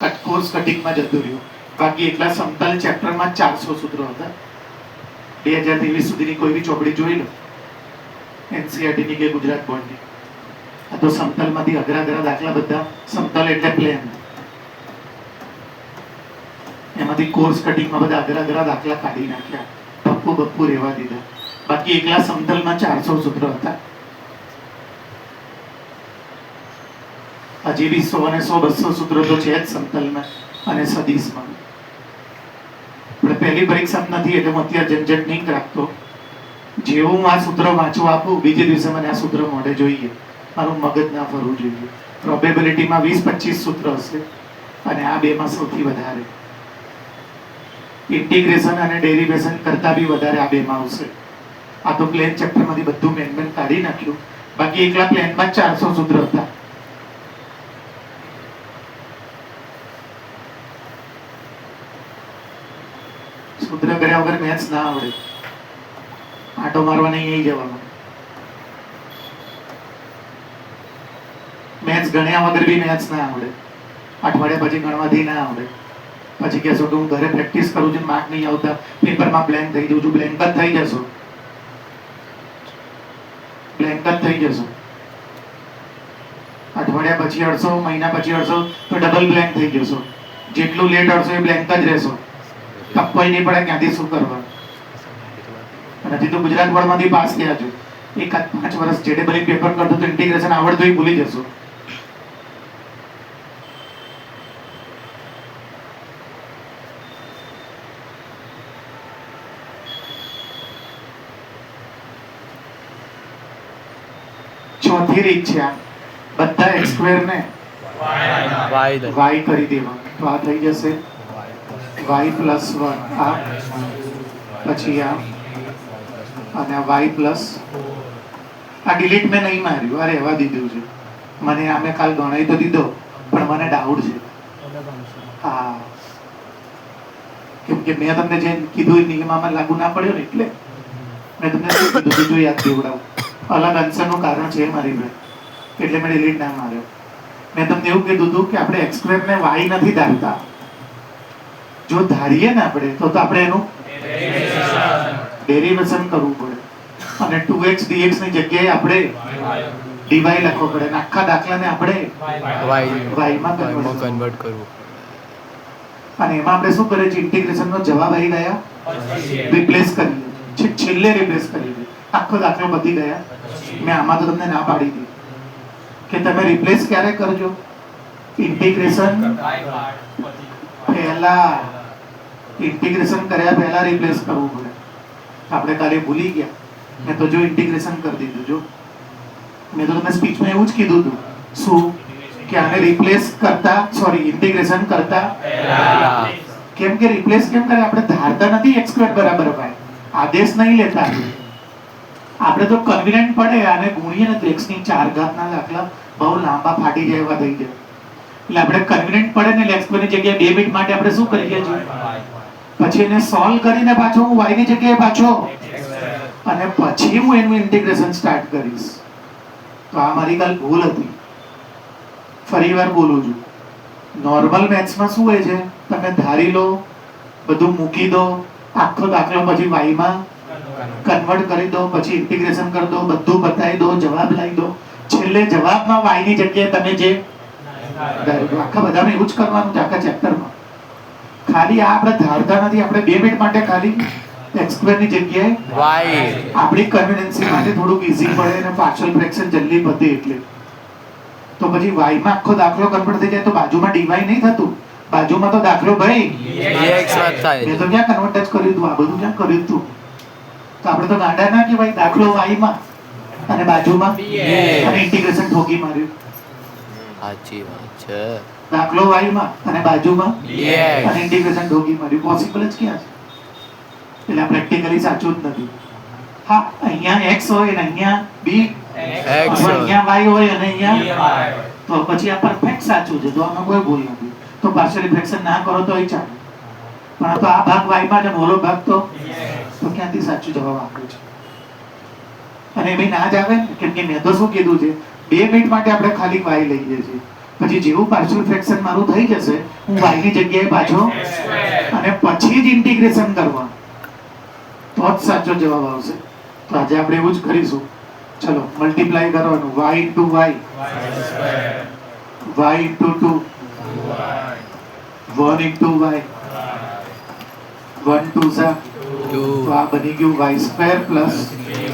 Course કટિંગમાં જતું રહ્યું. બાકી એકલા સમતલ ચેપ્ટરમાં 400 સૂત્રો હતા. 2023 સુધીની કોઈ બી ચોપડી જોઈ લો, એનસીઈઆરટી કે ગુજરાત બોર્ડની. આ તો સમતલમાંથી અઘરા દાખલા બધા. સમતલ એટલે પ્લેન, એમાંથી કોર્સ કટિંગમાં બધા અઘરા દાખલા કાઢી નાખ્યા, બપ્પુ રહેવા દીધા. બાકી એકલા સમતલમાં 400 સૂત્રો હતા. હજી બી 100 અને 100, 200 સૂત્રો તો છે જ સમતલમાં અને સદીશમાં. આપણે પહેલી પરીક્ષા નથી એટલે હું અત્યારે ઝંઝટ નહીં રાખતો. જેવું હું આ સૂત્ર વાંચવા આપું, બીજે દિવસે મને આ સૂત્ર મોઢે જોઈએ, મારું મગજ ના ફરવું જોઈએ. પ્રોબેબિલિટીમાં 20-25 સૂત્ર હશે અને આ બેમાં સૌથી વધારે. ઇન્ટિગ્રેશન અને ડેરિવેશન કરતા બી વધારે આ બેમાં આવશે. આ તો પ્લેન ચેપ્ટરમાંથી બધું મેન કાઢી નાખ્યું. બાકી એકલા પ્લેનમાં 400 સૂત્ર હતા. સૂત્ર કર્યા વગર મેથ્સ ના આવડે. આટો મારવા નહીં આવી જવાનું. મેથ્સ ગણ્યા વગર બી મેથ્સ ના આવડે. અઠવાડિયા પછી ગણવાથી ના આવડે. પછી કહેશો કે હું ઘરે પ્રેક્ટિસ કરું છું, માર્ક નહીં આવતા, પેપરમાં બ્લેન્ક થઈ જઉં છું. બ્લેન્ક જ થઈ જશો, બ્લેન્ક જ થઈ જશો. અઠવાડિયા પછી અડશો, મહિના પછી અડશો તો ડબલ બ્લેન્ક થઈ જશો. જેટલું લેટ અડશો એ બ્લેન્ક જ રહેશો. તપવાય નહીં પડે ક્યાંથી શું કરવા. હજી તો ગુજરાત બોર્ડમાંથી પાસ થયા છો. 5 વર્ષ જેડેબલી પેપર કરતો તો ઇન્ટિગ્રેશન આવડતું એ ભૂલી જશો. ચોથી રીત છે આ. બધા x સ્ક્વેર ને y કરી દેવા તો આ થઈ જશે y પ્લસ 1. આ પછી આ અને y પ્લસ, આ ડિલીટ મેં નહીં માર્યું, આ રહેવા દીધું છે. મને આમે કાલ ગણાઈ તો દીધો પણ મને ડાઉટ છે. હા, કેમ કે મેં તમને જે કીધું એ નિયમમાં લાગુ ના પડ્યો ને, એટલે મેં તમને શું કીધું બીજું યાદ દેવડાવું. અલગ આન્સરનું કારણ છે મારી ભાઈ, એટલે મેં ડિલીટ ના માર્યો. મેં તમને એવું કીધું હતું કે આપણે x સ્ક્વેર ને y નથી ધારતા. જો ધારીએ ને આપણે તો આપણે એનું ડેરિવેશન કરવું પડે અને 2x dx ની જગ્યાએ આપણે dy લખવો પડે અને આખા દાખલાને આપણે y માં કન્વર્ટ કરવું. અને એમાં આપણે શું કરીએ છીએ, ઇન્ટિગ્રેશનનો જવાબ આવી ગયા, રિપ્લેસ કરી છેલ્લે રિપ્લેસ કરી દે. આખો દાખલો બધી ગયા. મેં આમાં તો તમને ના પાડી દી કે તમે રિપ્લેસ ક્યારે કરજો, ઇન્ટિગ્રેશન પહેલા, ઇન્ટિગ્રેશન કર્યા પહેલા રિપ્લેસ કરવું પડે. આપણે કાલે ભૂલી ગયા. મેં તો જો ઇન્ટિગ્રેશન કરી દીધું. જો મેં તો તમને સ્પીચમાં એવું જ કીધું હતું. શું કે આને રિપ્લેસ કરતા, સોરી ઇન્ટિગ્રેશન કરતા પહેલા. કેમ કે રિપ્લેસ કેમ કરે, આપણે ધારતા નથી x સ્ક્વેર બરાબર y, આદેશ નહીં લેતા. આપણે તો કન્વિનિયન્ટ પડે આને ગુણીએ ને તો x ની 4 ઘાતના દાખલા બહુ લાંબા ફાટી જાય એવા થઈ જાય. એટલે આપણે કન્વિનિયન્ટ પડે ને એટલે x સ્ક્વેર ની જગ્યાએ 2 મિનિટ માટે આપણે શું કરીએ છીએ, પછી એને સોલ્વ કરીને પાછો હું y ની જગ્યાએ પાછો અને પછી હું એનું ઇન્ટિગ્રેશન સ્ટાર્ટ કરીશ. તો આ મારી કાલ ભૂલ હતી. ફરીવાર બોલું છું, નોર્મલ મેથ્સમાં શું હોય છે, તમે ધારી લો, બધું મૂકી દો, આખો દાખલો પછી y માં કન્વર્ટ કરી દો, પછી ઇન્ટિગ્રેશન કરી દો, બધું બતાવી દો, જવાબ લાવી દો, છેલ્લે જવાબમાં y ની જગ્યાએ તમે જે આખા બધામાં એવું જ કરવાનું છે. આખા ચેપ્ટરમાં ખાલી આ આપણે ધારતા નથી. આપણે 2 મિનિટ માટે ખાલી x સ્ક્વેર ની જગ્યાએ y, આપણી કન્વીનિયન્સી માટે થોડુંક ઈઝી પડે અને પાર્શિયલ ફ્રેક્શન જલ્દી પતે એટલે. તો પછી y માં આખો દાખલો કન્વર્ટ થઈ જાય તો બાજુમાં dy નહીં થતું. બાજુમાં તો દાખલો ભાઈ dx થાય. મેં તો ક્યાં કન્વર્ટ જ કર્યું હતું, આ બધું ક્યાં કર્યું હતું. તો આપણે તો ગાંડા ના કે ભાઈ દાખલો y માં અને બાજુમાં અને ઇન્ટિગ્રેશન ઠોકી માર્યું. સાચી વાત છે. દાખલો y માં અને બાજુમાં અને ઇન્ટિગ્રેશન ઠોકી માર્યું. પોસિબલ જ ક્યાં છે. એટલે આ પ્રેક્ટિકલી સાચું જ નથી. હા, અહીંયા x હોય અને અહીંયા b, અહીંયા y હોય અને અહીંયા y, તો પછી આ પરફેક્ટ સાચું છે. તો આમાં કોઈ ભૂલ નથી. તો પાર્શિયલ ફ્રેક્શન ના કરો તોય ચાલે. પણ તો આ ભાગ y માં અને ઓલો ભાગ તો ક્યાંથી સાચું જવાબ આપ્યો છે. અને એમાં ના જ આવે કેમ કે મેં તો શું કીધું છે, 2 મિનિટ માટે આપણે ખાલી y લઈએ છીએ. પછી જેવું પાર્શિયલ ફ્રેક્શન મારું થઈ જશે હું y ની જગ્યાએ પાછો અને પછી જ ઇન્ટિગ્રેશન કરવાનું, તો જ સાચો જવાબ આવશે. તો આજે આપણે એવું જ કરીશું. ચલો મલ્ટીપ્લાય કરવાનું, y into y, y into 2, 1 into y, 1 2 Jha, તો 2 આ બની ગયું y square plus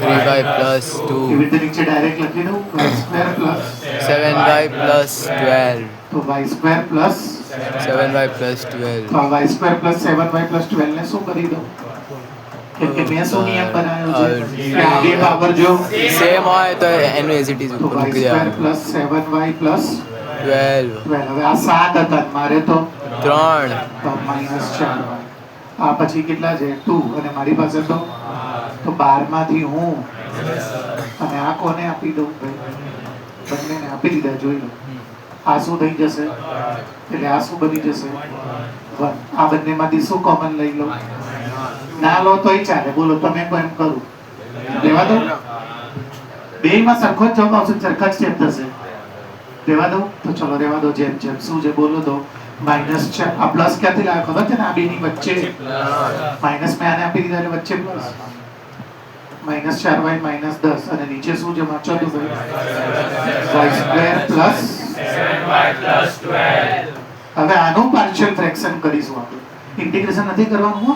3y plus 2 એવી રીતે નીચે ડાયરેક્ટ લખી દઉં y square plus 7y plus 12 તો y square plus 7y plus તો 12 આ y square plus 7y plus 12 ને શું કરી દઉં? કેમ કે મેં શું નિયમ બનાવ્યો છે કે આ બે પાવર જો સેમ હોય તો એનું એઝ ઇટ ઇઝ તો ઉપર y મૂકી સ્ક્વેર દેવાનું પ્લસ 7y પ્લસ 12 12. હવે આ 7 હતા મારે તો 3 માઇનસ 4y. આ પછી કેટલા છે 2 અને મારી પાસે તો 12 માંથી હું અને આ કોને આપી દઉં ભાઈ? બંનેને આપી દીધા, જોઈ લો. આ શું થઈ જશે? એટલે આ શું બની જશે 1. આ બંનેમાંથી શું કોમન લઈ લો? ના લો તોય ચાલે. બોલો તમે કોઈ એમ કરું લેવા દો? બેયમાં સરખો જ જવાબ આવશે, સરખા જ સ્ટેપ થશે. રહેવા દો? તો ચલો રહેવા દો. જેમ જેમ શું છે બોલો તો. માઇનસ છે, આ પ્લસ ક્યાંથી લાવ્યો ખબર છે ને? આ બેની વચ્ચે માઇનસ મેં આને આપી દીધા એટલે વચ્ચે પ્લસ. માઇનસ 4y માઇનસ 10 અને નીચે શું છે વાંચો તો ભાઈ y square plus 7y plus 12. હવે આનું પાર્શિયલ ફ્રેક્શન કરીશું આપણે. ઇન્ટિગ્રેશન નથી કરવાનું હો.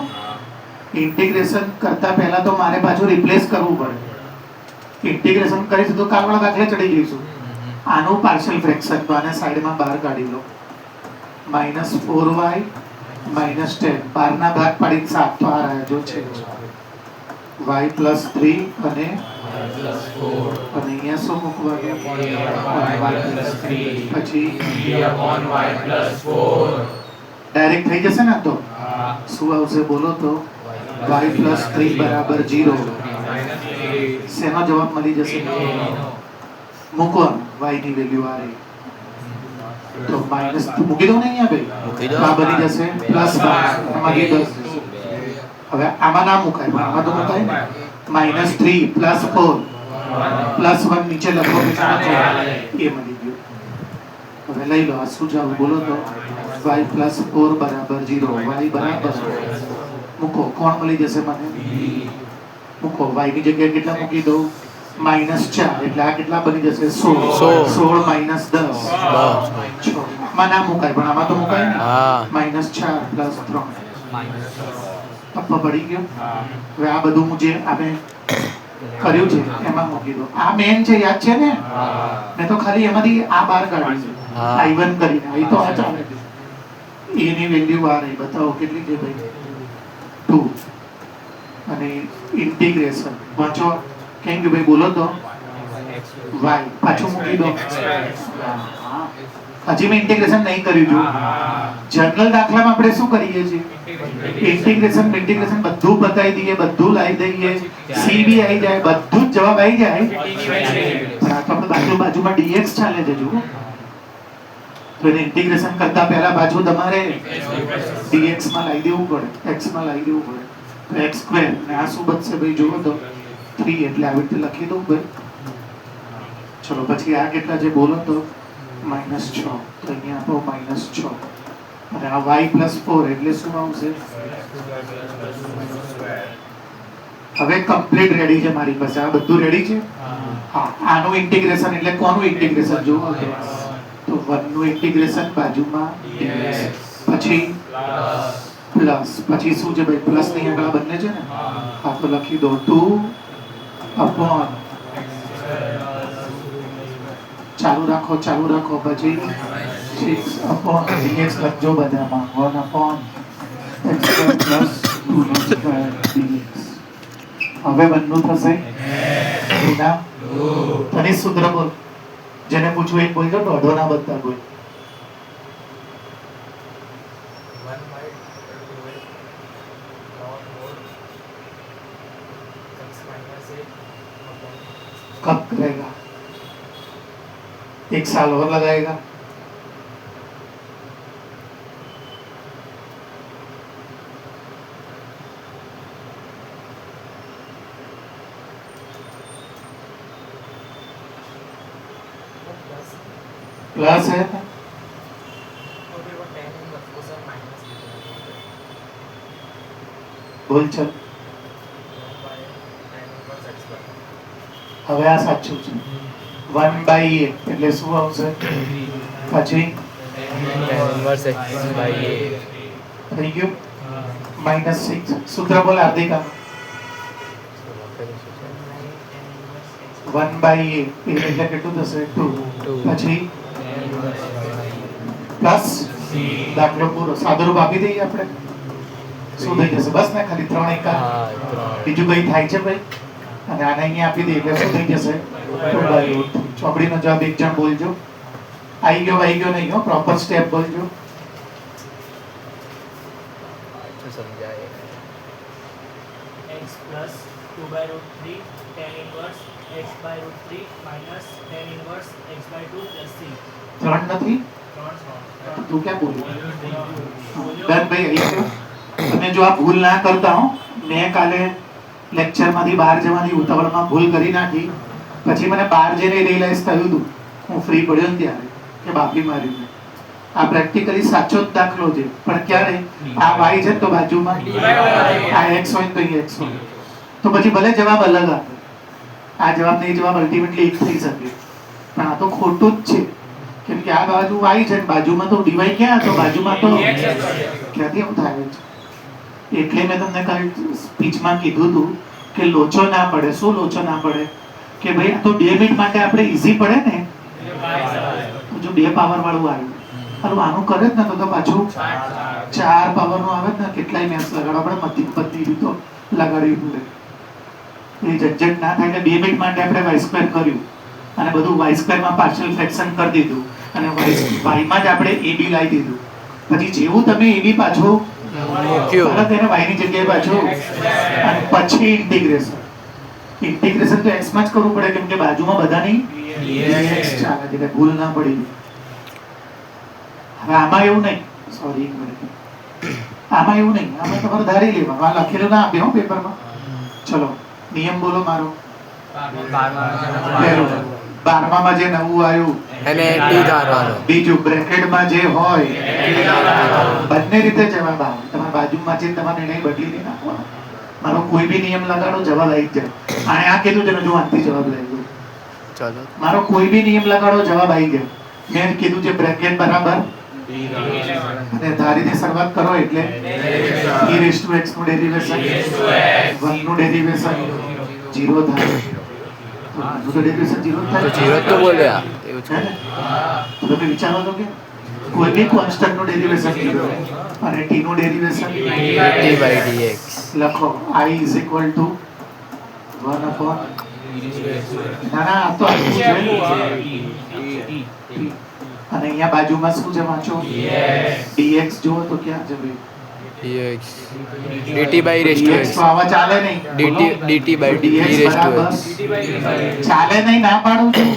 ઇન્ટિગ્રેશન કરતા પહેલા તો મારે પાછું રિપ્લેસ કરવું પડે. ઇન્ટિગ્રેશન કરીશું તો કાલવાળા દાખલે ચડી જઈશું. આનું પાર્શિયલ ફ્રેક્શન તો આને સાઈડમાં બહાર કાઢી લો. માઇનસ 4y માઇનસ 10 12 ભાગ પાડી 7 તો આ રહ્યા જો છે y પ્લસ 3 અને અહીંયા શું મૂકવાનું? y પ્લસ 3 પછી y plus 4. ડાયરેક્ટ થઈ જશે ને? તો શું આવશે બોલો તો? y પ્લસ 3 બરાબર 0. શેનો જવાબ મળી જશે? મૂકવાનું y ની વેલ્યુ આ રહી તો માઇનસ મૂકી દઉં ને અહીંયા ભાઈ? મૂકી દો. તો આ બની જશે પ્લસ 12 એમાંથી 10 જશે. હવે આમાં ના મુકાય પણ આમાં તો મુકાય ને. માઇનસ 3 પ્લસ 4 પ્લસ 1 નીચે લખો કે ના એ મળી ગયું. હવે લઈ લો આ શું જવાબ બોલો તો? y પ્લસ 4 બરાબર 0. y બરાબર મૂકો કોણ મળી જશે મને? મૂકો y ની જગ્યાએ કેટલા મૂકી દઉં? માઇનસ 4 એટલે આ કેટલા બની જશે? 16. 16 માઇનસ 10 6. આમાં ના મુકાય પણ આમાં તો મુકાય ને. હા માઇનસ 4 પ્લસ 3 પપ્પા પડી ગયો. હવે આ બધું હું જે આપણે કર્યું છે એમાં મૂકી દો. આ મેન છે યાદ છે ને? મેં તો ખાલી એમાંથી આ બહાર કાઢ્યું છે હા. I1 કરીને. અહીં તો આ ચાલે છે. એની વેલ્યુ આ રહી બતાવો કેટલી છે ભાઈ? 2 અને ઇન્ટિગ્રેશન વાંચો કેમ કે ભાઈ બોલો તો y પાછું મૂકી દો. હજી મેં ઇન્ટિગ્રેશન નહીં કર્યું. જો જનરલ દાખલામાં આપણે શું કરીએ છીએ? ઇન્ટિગ્રેશન બધું બતાવી દઈએ, બધું લાવી દઈએ, સી બી આવી જાય, બધું જ જવાબ આવી જાય. પણ આ તો આપણે બાજુમાં dx ચાલે છે જુઓ. તો એને ઇન્ટિગ્રેશન કરતા પહેલા બાજુ તમારે dx માં લાવી દેવું પડે, x માં લાવી દેવું પડે. તો x સ્ક્વેર ને આ શું બનશે ભાઈ જુઓ તો 3 એટલે આવી રીતે લખી દઉં ભાઈ. ચલો પછી આ કેટલા છે બોલો તો? -6. તો અહીંયા આપો -6 અને આ y + 4 એટલે શું આવશે? હવે કમ્પ્લીટ રેડી છે મારી પાસે. આ બધું રેડી છે. હા આનું ઇન્ટિગ્રેશન એટલે કોનું ઇન્ટિગ્રેશન જોવો તો 1 નું ઇન્ટિગ્રેશન બાજુમાં dx પછી પ્લસ પછી શું છે ભાઈ? પ્લસ ની આગળ બંને છે ને? હા તો લખી દો 2 અપોન ચાલુ રાખો પછી 6 અપોન dx લખજો બધામાં 1 upon x square plus 2 square dx. હવે બંનું થશે ગુના તને સૂત્ર બોલ. જેને પૂછવું એક બોલજો, દોઢો ના બધા બોલ. कब करेगा? 1 साल और लगाएगा. प्लस है બોલ ચલ. હવે આ સાચું છે. 1/a એટલે શું આવશે? પછી Inverse x by a. થઈ ગયું -6. સૂત્ર બોલ હાર્દિકા. 1/a એટલે કેટલું થશે? 2. Two. પછી પ્લસ દાખલો પૂરો. સાદુરૂપ આપી દઈએ આપણે. શું થઈ જશે? બસ ને ખાલી 3 એકા. હા, 3. બીજું કઈ થાય છે ભાઈ? અને આને અહીંયા આપી દઈએ એટલે શું થઈ જશે? 2/√3. ચોપડીનો જવાબ એક જણ બોલજો. આવી ગયો નહીં હો, પ્રોપર સ્ટેપ બોલજો. શું સમજાય? x plus 2/√3 tan inverse x by √3 minus tan inverse x by 2 plus c. 3 નથી? તું ક્યાં બોલ્યો? ધનભાઈ આવી ગયો. તમે જો આ ભૂલ ના કરતા હો, મેં કાલે લેક્ચરમાંથી બહાર જવાની ઉતાવળમાં ભૂલ કરી નાખી, પછી મને બહાર જઈને રિયલાઇઝ થયું હતું, હું ફ્રી પડ્યો ને ત્યારે, કે બાપી માર્યું મેં. આ પ્રેક્ટિકલી સાચો જ દાખલો છે, પણ ક્યારે આ y છે તો બાજુમાં આ x હોય તો અહીં x હોય, તો પછી ભલે જવાબ અલગ આવે, આ જવાબ ને એ જવાબ અલ્ટિમેટલી એક થઈ શકે, પણ આ તો ખોટું જ છે. કેમ કે આ બાજુ y છે, બાજુમાં તો dy ક્યાં હતો? બાજુમાં તો ક્યાંથી એવું થાય છે? એટલે મેં તમને કાલે સ્પીચમાં કીધું હતું કે લોચો ના પડે. શું લોચો ના પડે? કે ભાઈ આ તો 2 મિનિટ માટે આપણે ઈઝી પડે ને, તો જો 2 પાવર વાળું આવ્યું, હારું આનું કરે જ ને તો પાછું 4 પાવર નું આવે ને, કેટલાય મેથ્સ લગાડો આપણે, મધ્યમ પદ્ધતિ રીતો લગાડવી પડે. એ ઝંઝટ ના થાય. એટલે 2 મિનિટ માટે આપણે y² કર્યું અને બધું y² માં પાર્શિયલ ફ્રેક્શન કરી દીધું અને y માં જ આપણે ab લાવી દીધું. પછી જેવું તમે ab પાછું મૂક્યું. તરત એને y ની જગ્યાએ પાછું, અને પછી ઇન્ટિગ્રેશન. ઇન્ટિગ્રેશન તો x માં જ કરવું પડે, કેમ કે બાજુમાં બધાની dx ચાલે છે, એટલે ભૂલ ના પડી. હવે આમાં એવું નહીં, સોરી એક મિનિટ, આમાં એવું નહીં, આમાં તમારે ધારી લેવાનું. આ લખેલું ના આપે હો પેપરમાં. ચલો નિયમ બોલો મારો. પહેલું 12માં જે નવું આવ્યું એને t ધારવાનો. બીજું બ્રેકેટમાં જે હોય બંને રીતે જવાબ આવે. તમારા બાજુમાં જે તમારે નિર્ણય બદલી નહીં નાખવાનો. મારો કોઈ બી નિયમ લગાડો જવાબ આવી જાય. અને આ કીધું છે જો આનથી જવાબ લઈ ગયો. ચાલો. મારો કોઈ બી નિયમ લગાડો જવાબ આવી જાય. મેં કીધું છે બ્રેકેટ બરાબર અને ધારીને શરૂઆત કરો એટલે e⁻x નું ડેરિવેશન 1 નું ડેરિવેશન 0 થાય. તો ડેરિવેશન 0 તો થાય. 0 તો બોલ્યા એવું છે. તો તમે વિચારો તો કે કોઈ બી કોન્સ્ટન્ટ નું ડેરિવેશન 0 અને t નું ડેરિવેશન dt/dx. લખો i = 1 upon ના આ તો આટલું છે. અને અહીંયા બાજુમાં શું છે વાંચો? dx જુઓ તો ક્યાં છે ભાઈ? dx dt/e⁻x. dx તો આવા ચાલે નહીં. dt/e⁻x. ચાલે નહીં, ના પાડું છું.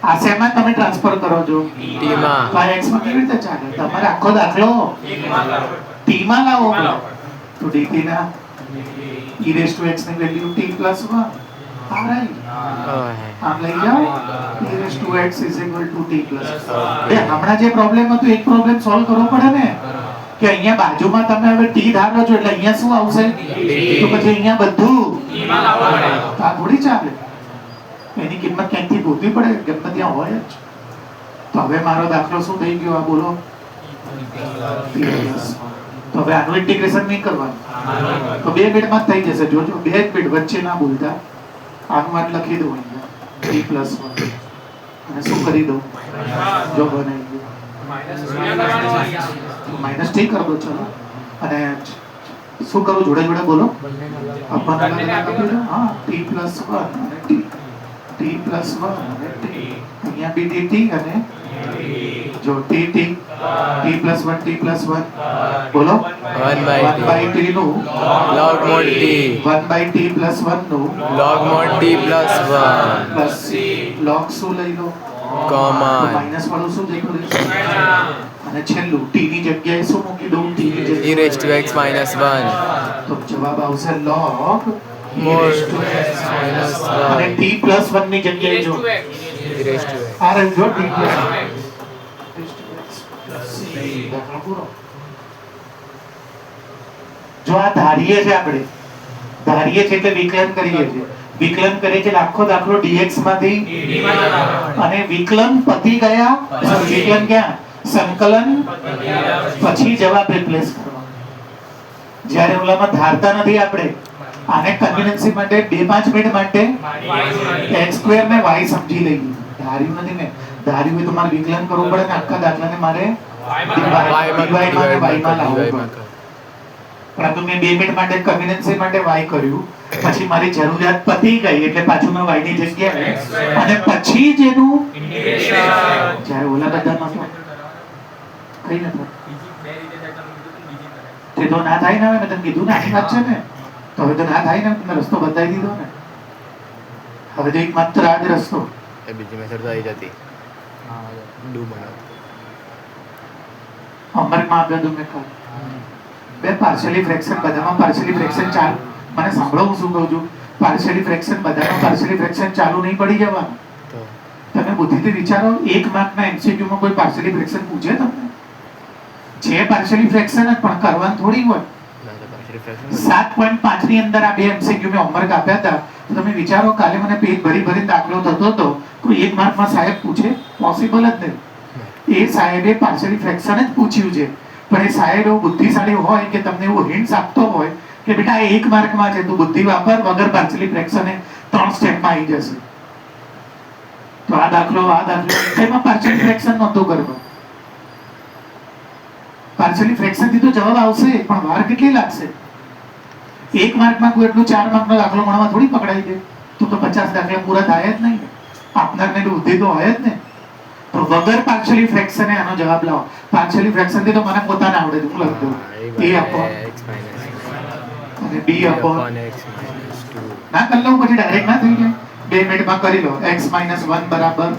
આ શેમાં તમે ટ્રાન્સફર કરો છો? t માં. તો x માં કેવી રીતે ચાલે? તમારે આખો દાખલો t માં લાવો. તો dt ના e⁻x ની વેલ્યુ t + 1. આ રાઈટ. આમ લઈ જાઓ e⁻x = t + 1. હમણાં જે પ્રોબ્લેમ હતો એક પ્રોબ્લેમ સોલ્વ કરવો પડે ને, કે અહીંયા બાજુમાં તમે હવે t ધારો છો એટલે અહીંયા શું આવશે? તો પછી અહીંયા બધું આ થોડી ચાલે. એની કિંમત ક્યાંકથી ગોતવી પડે, ગમે ત્યાં હોય જ. તો હવે મારો દાખલો શું થઈ ગયો? આ બોલો. તો હવે આનું ઇન્ટિગ્રેશન નહીં કરવાનું, તો 2 મિનિટમાં જ થઈ જશે. જોજો 2 મિનિટ વચ્ચે ના બોલતા. આનું આટ લખી દઉં અહીંયા t + 1 અને શું કરી દઉં? જો બનાવી દઉં માઇનસ t કરી દો. ચલો અને શું કરું? જોડે જોડે બોલો. અપન અલગ અલગ આપી દો. હા t + 1 અને t + 1 અને t. અહીંયા બી dt અને જો t + 1 બોલો. 1/t નું log mod t. 1/t + 1 નું log mod t + 1. Plus log શું લઈ લો? કોમન. માઈનસ વાળું શું જઈ રહ્યું? અને છેલ્લું t ની જગ્યાએ શું મૂકી દઉં? t ની જગ્યાએ e⁻x - 1. તો જવાબ આવશે log Mod અને t + 1 ની જગ્યાએ જો e⁻x. આ રહ્યું જો t + 1 દાખલો પૂરો. જો આ ધારીએ છે આપણે, ધારીએ છે એટલે વિકલન કરીએ છીએ, વિકલન કરીએ છીએ એટલે આખો દાખલો dx માંથી dt માં જવાનો. અને વિકલન પતી ગયા, વિકલન ક્યાં, સંકલન પછી જવાબ રિપ્લેસ કરવાનો. જ્યારે ઓલામાં ધારતા નથી આપણે, આને કન્વીનન્સી માટે 2-5 મિનિટ માટે x² ને y સમજી લઈએ. ધાર્યું નથી ને, ધાર્યું હોય તો મારે વિકલન કરવું પડે ને આખા દાખલાને મારે y માં dy માં ને y માં લાવવું dy માં પડે. પરંતુ મેં 2 મિનિટ માટે કન્વીનન્સી માટે y કર્યું, પછી મારી જરૂરિયાત પતી ગઈ એટલે પાછું મેં y ની જગ્યાએ અને પછી જેનું Integration. જ્યારે ઓલા બધામાં તો કઈ નતું તે તો ના થાય ને. હવે મેં તને કીધું ને આની વાત છે ને, તો હવે તો ના થાય ને, તમે રસ્તો બતાવી દીધો ને. હવે તો એક માત્ર આ જ રસ્તો. એ બીજી મેથડ તો આવી જતી ડુ બનાવ. હોમવર્કમાં આપ્યો તો મેં કાલ બે પાર્શિયલી ફ્રેક્શન, બધામાં પાર્શિયલી ફ્રેક્શન ચાલુ. મને સાંભળો હું શું કહું છું, પાર્શિયલી ફ્રેક્શન બધામાં પાર્શિયલી ફ્રેક્શન ચાલુ નહીં પડી જવાનું. તો તમે બુદ્ધિથી વિચારો, 1 માર્કના MCQ માં કોઈ પાર્શિયલી ફ્રેક્શન પૂછે તમને? છે પાર્શિયલી ફ્રેક્શન જ, પણ કરવાનું થોડી હોય. ના તો પાછળ ફ્રેક્શન 7.5 ની અંદર આ બે MCQ મેં હોમવર્ક આપ્યા હતા. તો તમે વિચારો, કાલે મને પેજ ભરી ભરીને દાખલો થતો હતો, કોઈ 1 માર્કમાં સાહેબ પૂછે? પોસિબલ જ નહીં. એ સાહેબે પાર્શિયલી ફ્રેક્શન જ પૂછ્યું છે, પણ એ સાહેબ એવો બુદ્ધિશાળી હોય કે તમને એવું હિન્ટ્સ આપતો હોય કે બેટા આ 1 માર્કમાં છે, તું બુદ્ધિ વાપર, વગર પાર્શિયલી ફ્રેક્શન એ 3 સ્ટેપમાં આવી જશે. તો આ દાખલો એમાં પાર્શિયલી ફ્રેક્શન નહોતું કરવું. પાર્શિયલી ફ્રેક્શન થી તો જવાબ આવશે, પણ વાર કેટલી લાગશે? 1 માર્કમાં કોઈ એટલું 4 માર્કનો દાખલો ગણવા થોડી પકડાઈ દે. તું તો 50 દાખલા પૂરા થાય જ નહીં. આપનારને બુદ્ધિ તો હોય જ ને. તો વગર પાર્શિયલી ફ્રેક્શન એ આનો જવાબ લાવો. પાર્શિયલી ફ્રેક્શન થી તો મને પોતાને આવડે છે, હું લખી દઉં a upon x minus અને b upon x minus 2 ના કરી લઉં, પછી ડાયરેક્ટ ના થઈ જાય. 2 મિનિટમાં કરી લો. x - 1 બરાબર,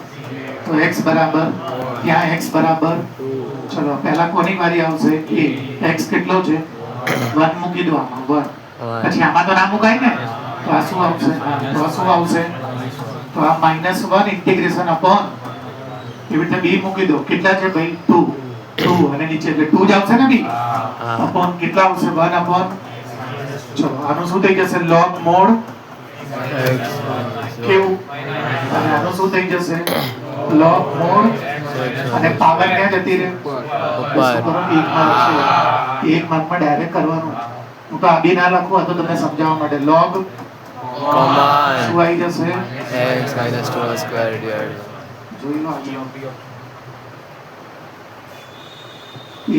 તો x બરાબર, ત્યાં x બરાબર, ચલો પહેલા કોની વારી આવશે? a. x કેટલો છે? 1 મૂકી દો આમાં, 1. પછી આમાં તો ના મુકાય ને, તો આ શું આવશે? તો આ -1 ઇન્ટિગ્રેશન અપોન, એવી રીતે b મૂકી દો. કેટલા છે ભાઈ? 2 અને નીચે એટલે 2 જ આવશે ને b અપોન કેટલા આવશે? 1 અપોન, ચલો આનું શું થઈ જશે? log mod કેવું, અને આનું શું થઈ જશે? log mod, અને પાવર ક્યાં જતી રહે? ઉપર. 1 માર્કમાં ડાયરેક્ટ કરવાનું. હું તો આ બી ના લખું, આ તો તમને સમજાવવા માટે. log command શું આવી જશે? x minus 2 square divided જોઈ લો આજે.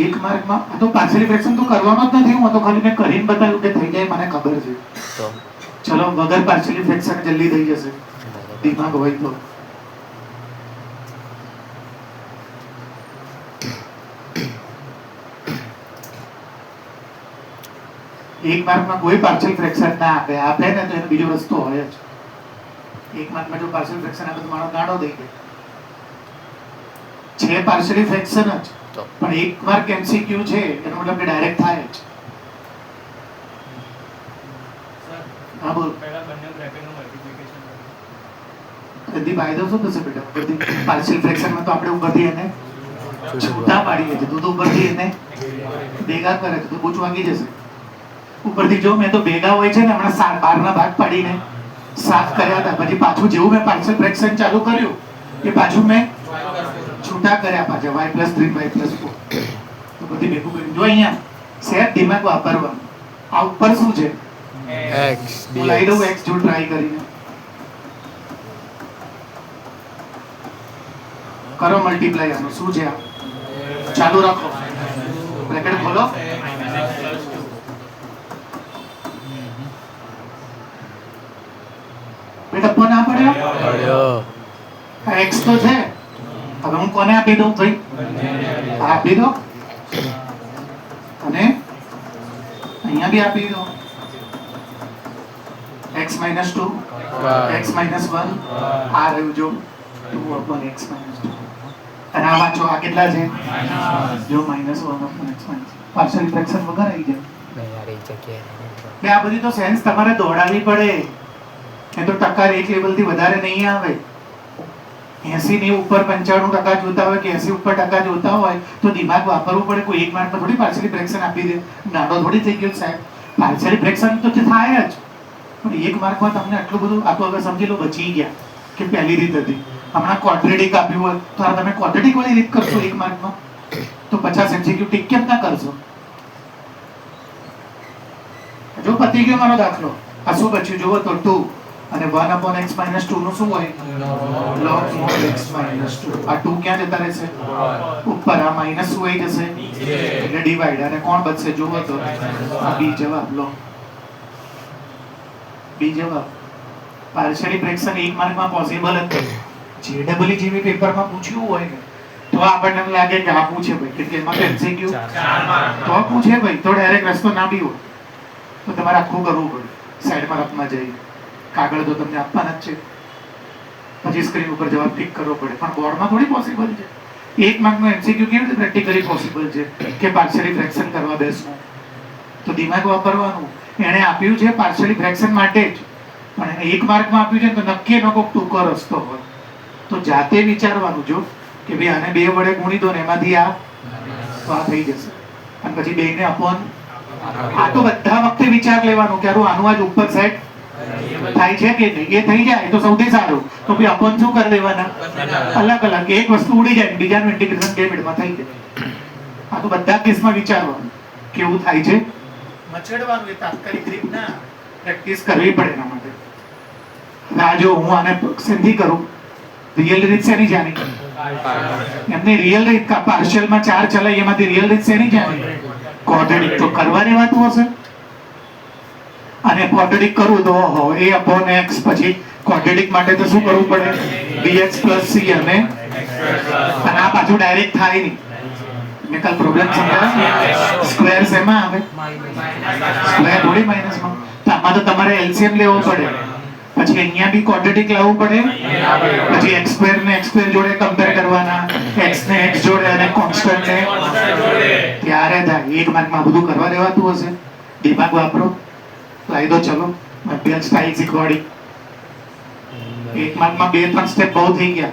1 માર્કમાં આ તો પાર્શિયલી ફ્રેક્શન તો કરવાનો જ નથી. હું તો ખાલી મેં કરીને બતાવ્યું કે થઈ જાય, મને ખબર છે. તો ચલો વગર પાર્શિયલી ફ્રેક્શન જલ્દી થઈ જશે, દિમાગ હોય તો. એક માર્કમાં કોઈ પાર્શિયલ ફ્રેક્શન ના આપે ને તો એનો બીજો રસ્તો હોય જ. 1 માર્કમાં જો પાર્શિયલ ફ્રેક્શન આપે તો મારો ગાડો દઈ દે. છે પાર્શિયલી ફ્રેક્શન જ, તો પણ 1 માર્ક MCQ છે, એનો મતલબ કે ડાયરેક્ટ થાય જ. હા બોલ. બધી ફાયદો શું થશે બેટા? બધી પાર્શિયલ ફ્રેક્શનમાં તો આપણે ઉપરથી એને છૂટા પાડીએ છીએ, તું તો ઉપરથી એને ભેગા કરે છે, તો પૂછ વાગી જશે. ઉપરથી જો મેં તો ભેગા હોય છે ને, હમણાં 12 ભાગ પાડીને 7 કર્યા હતા. પછી પાછું જેવું મેં પાર્શિયલ ફ્રેક્શન ચાલુ કર્યું એ પાછું મેં છૂટા કર્યા પાછા, y + 3 y + 4. તો બધી ભેગું કર્યું. જો અહીંયા સેટ દિમાગ વાપરવાનું. આ ઉપર શું છે? x હું લઈ દઉં dx x જો ટ્રાય કરીને કરો મલ્ટીપ્લાય. આનું શું છે? આ ચાલુ રાખો, બ્રેકેટ ખોલો. બેટા કોને આ પડ્યો? પડ્યો આ x તો છે. હવે હું કોને આપી દઉં ભાઈ? આ આપી દો, અને અહીંયા બી આપી દો. x - 2 x - 1 આ રહ્યું જો 2 upon x - 2. અને આ વાંચો, આ કેટલા છે? જો -1 upon x - પાર્શિયલ ફ્રેક્શન વગર આવી જાય. યાર એ જગ્યાએ બે આ બધી તો સેન્સ તમારે દોડાવવી પડે. એ તો ટકા એક લેવલથી વધારે નહીં આવે. 80 ની ઉપર 95% જોતા હોય કે 80 ઉપર ટકા જોતા હોય તો દિમાગ વાપરવું પડે. કોઈ 1 માર્કમાં થોડી પાર્શિયલી ફ્રેક્શન આપી દે. નાનો થોડી થઈ ગયો સાહેબ. પાર્શિયલ ફ્રેક્શન તો જે થાય જ, પણ એક માર્કમાં તમને આટલું બધું, આ તો હવે સમજી લો બચી ગયા કે પહેલી રીત હતી. હમણાં ક્વોડ્રેટિક આપ્યું હોય તો આ તમે ક્વોડ્રેટિક વાળી રીત કરશો એક માર્કમાં, તો 50 MCQ ટીક કેમ ના કરશો? જો પતી ગયો મારો દાખલો. આ શું બચ્યું જુઓ તો 2 અને 1/x-2 નું શું હોય? log mod x - 2. આ 2 ક્યાં જતા રહેશે? ઉપર. આ માઈનસ શું આવી જશે? એટલે ડિવાઈડ. અને કોણ બચશે જુઓ તો આ બી જવાબ. લો બી જવાબ. પાર્શિયલી ફ્રેક્શન એક માર્કમાં પોસિબલ હતું. જેડબલઈ જેવી પેપરમાં પૂછ્યું હોય ને તો આપણને એમ લાગે કે આ પૂછે ભાઈ, કે એમાં MCQ તો પૂછે ભાઈ, તો ડાયરેક્ટ રસ્તો ના બી હોય તો તમારે આખું કરવું પડે. સાઈડમાં રફમાં જઈ કાગળ તો તમને આપવાના જ છે, પછી સ્ક્રીન ઉપર જવાબ ટિક કરવો પડે. પણ બોર્ડમાં થોડી પોસિબલ છે. એક માર્કનો MCQ કેવી રીતે પ્રેક્ટિકલી પોસિબલ છે કે પાર્શિયલી ફ્રેક્શન કરવા બેસવું? તો દિમાગ વાપરવાનું. એણે આપ્યું છે પાર્શિયલી ફ્રેક્શન માટે જ, પણ એને એક માર્કમાં આપ્યું છે તો નક્કી એનો કોઈક ટૂંકો રસ્તો હોય. તો જાતે વિચારવાનું જો કે ભાઈ આને 2 વડે ગુણી દો ને એમાંથી આ તો આ થઈ જશે, અને પછી 2 ને અપોન. આ તો બધા વખતે વિચાર લેવાનું કે આનું આજ ઉપર સેટ થાય છે કે નહીં. એ થઈ જાય તો સૌથી સારું. તો ભાઈ અપોન શું કરી દેવાના? અલગ અલગ. એક વસ્તુ ઉડી જાય બીજાનું ઇન્ટિગ્રેશન 2 મિનિટમાં થઈ જાય. આ તો બધા કેસમાં વિચારવાનું કેવું થાય છે. મચડવાનું. એ તાત્કાલિક રીત ના, પ્રેક્ટિસ કરવી પડે એના માટે. આ જો હું આને સેન્ધી કરું, રિયલ રીત શેની જાણી? એમની રિયલ રીત. પાર્શિયલમાં 4 ચલાય એમાંથી રિયલ રીત શેની જાણી? ક્વોડ્રેટિક. તો કરવાની વાત હશે. અને ક્વોડ્રેટિક કરું તો હો a upon x, પછી ક્વોડ્રેટિક માટે તો શું કરવું પડે? bx plus c. અને આ પાછું ડાયરેક્ટ થાય નહીં. મેં કાલ પ્રોબ્લેમ સમજાવ્યો. સ્ક્વેર શેમાં આવે? સ્ક્વેર થોડી માઇનસમાં. તો આમાં તો તમારે LCM લેવો પડે, પછી અહીંયા બી ક્વોડ્રેટિક લાવવું પડે, પછી x સ્ક્વેર ને x સ્ક્વેર જોડે કમ્પેર કરવાના, x ને x જોડે અને કોન્સ્ટન્ટ ને, ત્યારે થાય. એક માર્કમાં બધું કરવા દેવાતું હશે. દિમાગ વાપરો. લાવી દો. ચલો અભ્યાસ સ્ટાઇલ શીખવાડી. એક માર્કમાં 2-3 સ્ટેપ બહુ થઈ ગયા.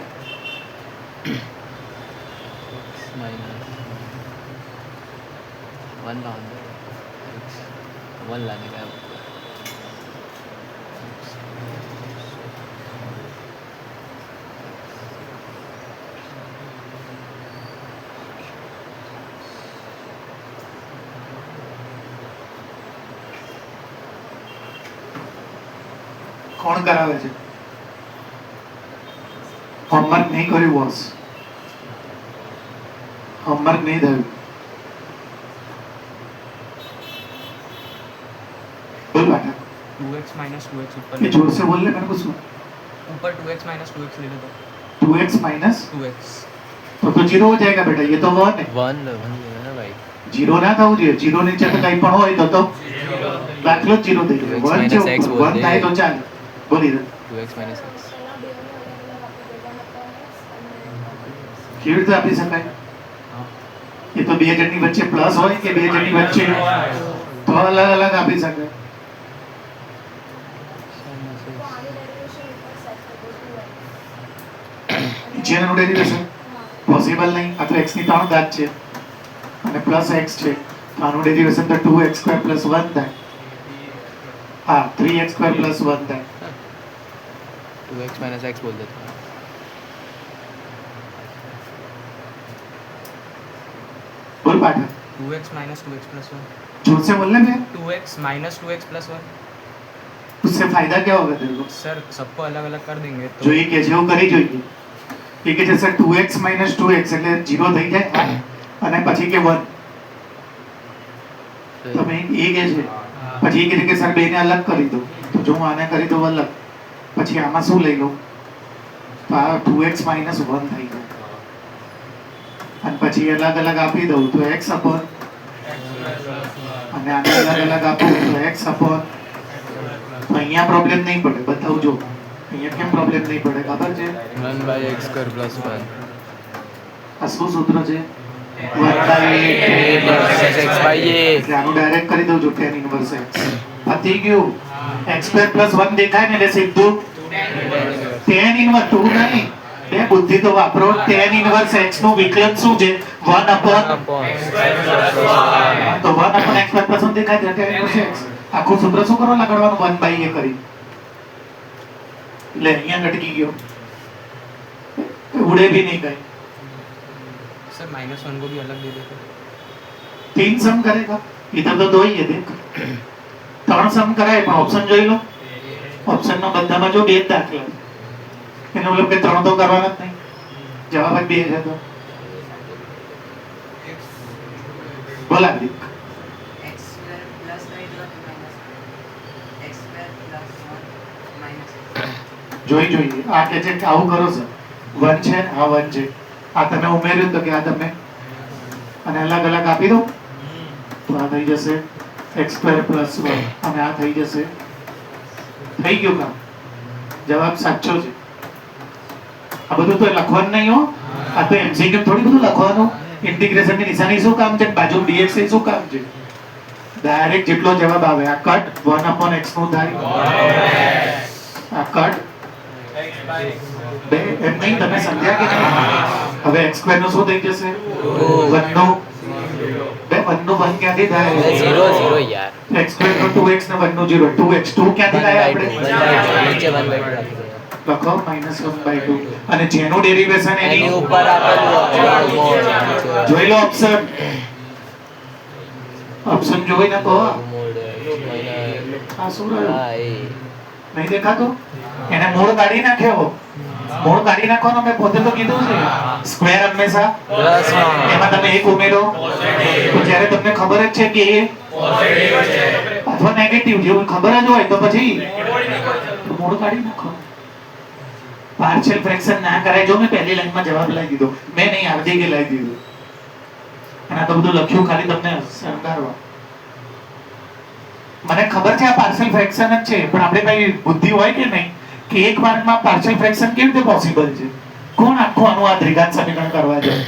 वन लाने का કોણ કરાવે છે? હોમવર્ક નહીં કર્યું બોસ? હોમવર્ક નહીં થયું? બોલ બેટા. 2x minus 2x ऊपर ये जोर से बोल ले, मेरे को सुन. ऊपर 2x minus 2x ले लो 2x minus 2x तो 0 हो जाएगा बेटा. ये तो 1 है. वन ना भाई. 0 ના થવું જોઈએ. 0 નીચે તો કંઈ પણ હોય તો દાખલો જ 0 થઈ જાય. 1 છે ઉપર 1 થાય તો ચાલે. બોલી દે. 2x minus x. કેવી રીતે આપી શકાય? એ તો બે જણની વચ્ચે પ્લસ હોય કે બે જણની વચ્ચે તો અલગ અલગ આપી શકાય. જેનું ડેરિવેશન પોસિબલ નહીં. આ તો x ની 3 ઘાત છે અને પ્લસ x છે, તો આનું ડેરિવેશન તો 2x² + 1 થાય. હા, 3x² + 1 થાય. 2x minus x बोल देते हैं. बोल पाठक. 2x minus 2x plus 1 जोर से बोलने में 2x minus 2x plus 1 उससे फायदा क्या होगा तेरे को? सर सबको अलग अलग कर देंगे तो जो ये के છે એવું કરી જોઈએ. એ કે છે સર 2x - 2x એટલે 0 થઈ જાય અને પછી કે 1. તમે એ કે છે પછી એ કે છે કે સર બેને અલગ કરી દો. તો જો હું આને કરી દઉં અલગ, પછી આમાં શું લઈ લઉં? તો આ 2x - 1 થઈ જાય. અને પછી અલગ અલગ આપી દઉં તો x upon, અને આને અલગ અલગ આપું તો x upon. તો અહીંયા પ્રોબ્લેમ નહીં પડે. બતાવું જો અહીંયા કેમ પ્રોબ્લેમ નહીં પડે ખબર છે? 1/x² + 1. આ શું સૂત્ર છે? 1/8 એટલે આનું ડાયરેક્ટ કરી દઉં છું tan inverse x. પતી ગયું. x² + 1 દેખાય ને એટલે સીધું tan inverse 2 નહીં. બે બુદ્ધિ તો વાપરો. tan inverse x નું વિકલન શું છે? 1/x². તો 1/x² x y plus 1 દેખાય છે tan inverse x આખું સૂત્ર શું કરવા લગાડવાનું 1 by a કરી લે અહીંયા લટકી ગયો उड़े भी नहीं गए सर -1 को भी अलग दे देते 3 सम करेगा इधर तो 2 ही है देख 3 सम कराए પણ ઓપ્શન જોઈ લો ઓપ્શનમાં બધામાં જો 2 જ દાખલા એનો મતલબ કે 3 તો કરવાના જ નહીં જવાબ જ 2 છે તો બોલા દીક x square plus y dot minus x square plus 1 minus જોઈએ આ કે છે કે આવું કરો છો 1 છે આ 1 છે આ તમે ઉમેર્યું તો કે આ તમે અને અલગ અલગ આપી દો તો આ થઈ જશે x² + 1 અને આ થઈ જશે થઈ ગયું કામ જવાબ સાચો છે આ બધું તો લખવાનું નહીં હો આ તો એમસીક્યુ થોડી બધું લખવાનું ઇન્ટિગ્રેશન ની નિશાની શું કામ છે બાજુ dx એ શું કામ છે ડાયરેક્ટ જેટલો જવાબ આવે આ કટ 1/x નું થાય આ કટ બે એમ નહીં તમે સમજ્યા કે નહીં હવે x² નું શું થઈ જશે 1 નું બે 1 નું 1 ક્યાંથી થાય 0 0 યાર x² નું 2x ને 1 નું 0 2x 2 ક્યાંથી થાય આપણે નીચે 1/2 રાખી દો લખો -1/2 અને જેનું ડેરિવેશન એની એની ઉપર આપેલું જોઈ લો ઓપ્શન જોઈને કહો આ શું રહ્યું નહીં દેખાતો એને મૂળ કાઢી નાખ્યો મૂળ કાઢી નાખવાનો મેં પોતે તો કીધું છે સ્ક્વેર હંમેશા એમાં તમે એક ઉમેરો તો જ્યારે તમને ખબર જ છે કે એ અથવા નેગેટિવ જેવું ખબર જ હોય તો પછી મૂળ કાઢી નાખો પાર્શિયલ ફ્રેક્શન ના કરાય જો મેં પહેલી લાઈનમાં જવાબ લઈ દીધો મેં નહીં હાર્દિકે લઈ દીધો અને આ તો બધું લખ્યું ખાલી તમને સમજાવવા મને ખબર છે આ પાર્શિયલ ફ્રેક્શન જ છે પણ આપણે ભાઈ બુદ્ધિ હોય કે નહીં કે એક માર્કમાં પાર્શિયલ ફ્રેક્શન કેવી રીતે પોસિબલ છે કોણ આખું આનું આ દ્વિઘાત સમીકરણ કરવા જાય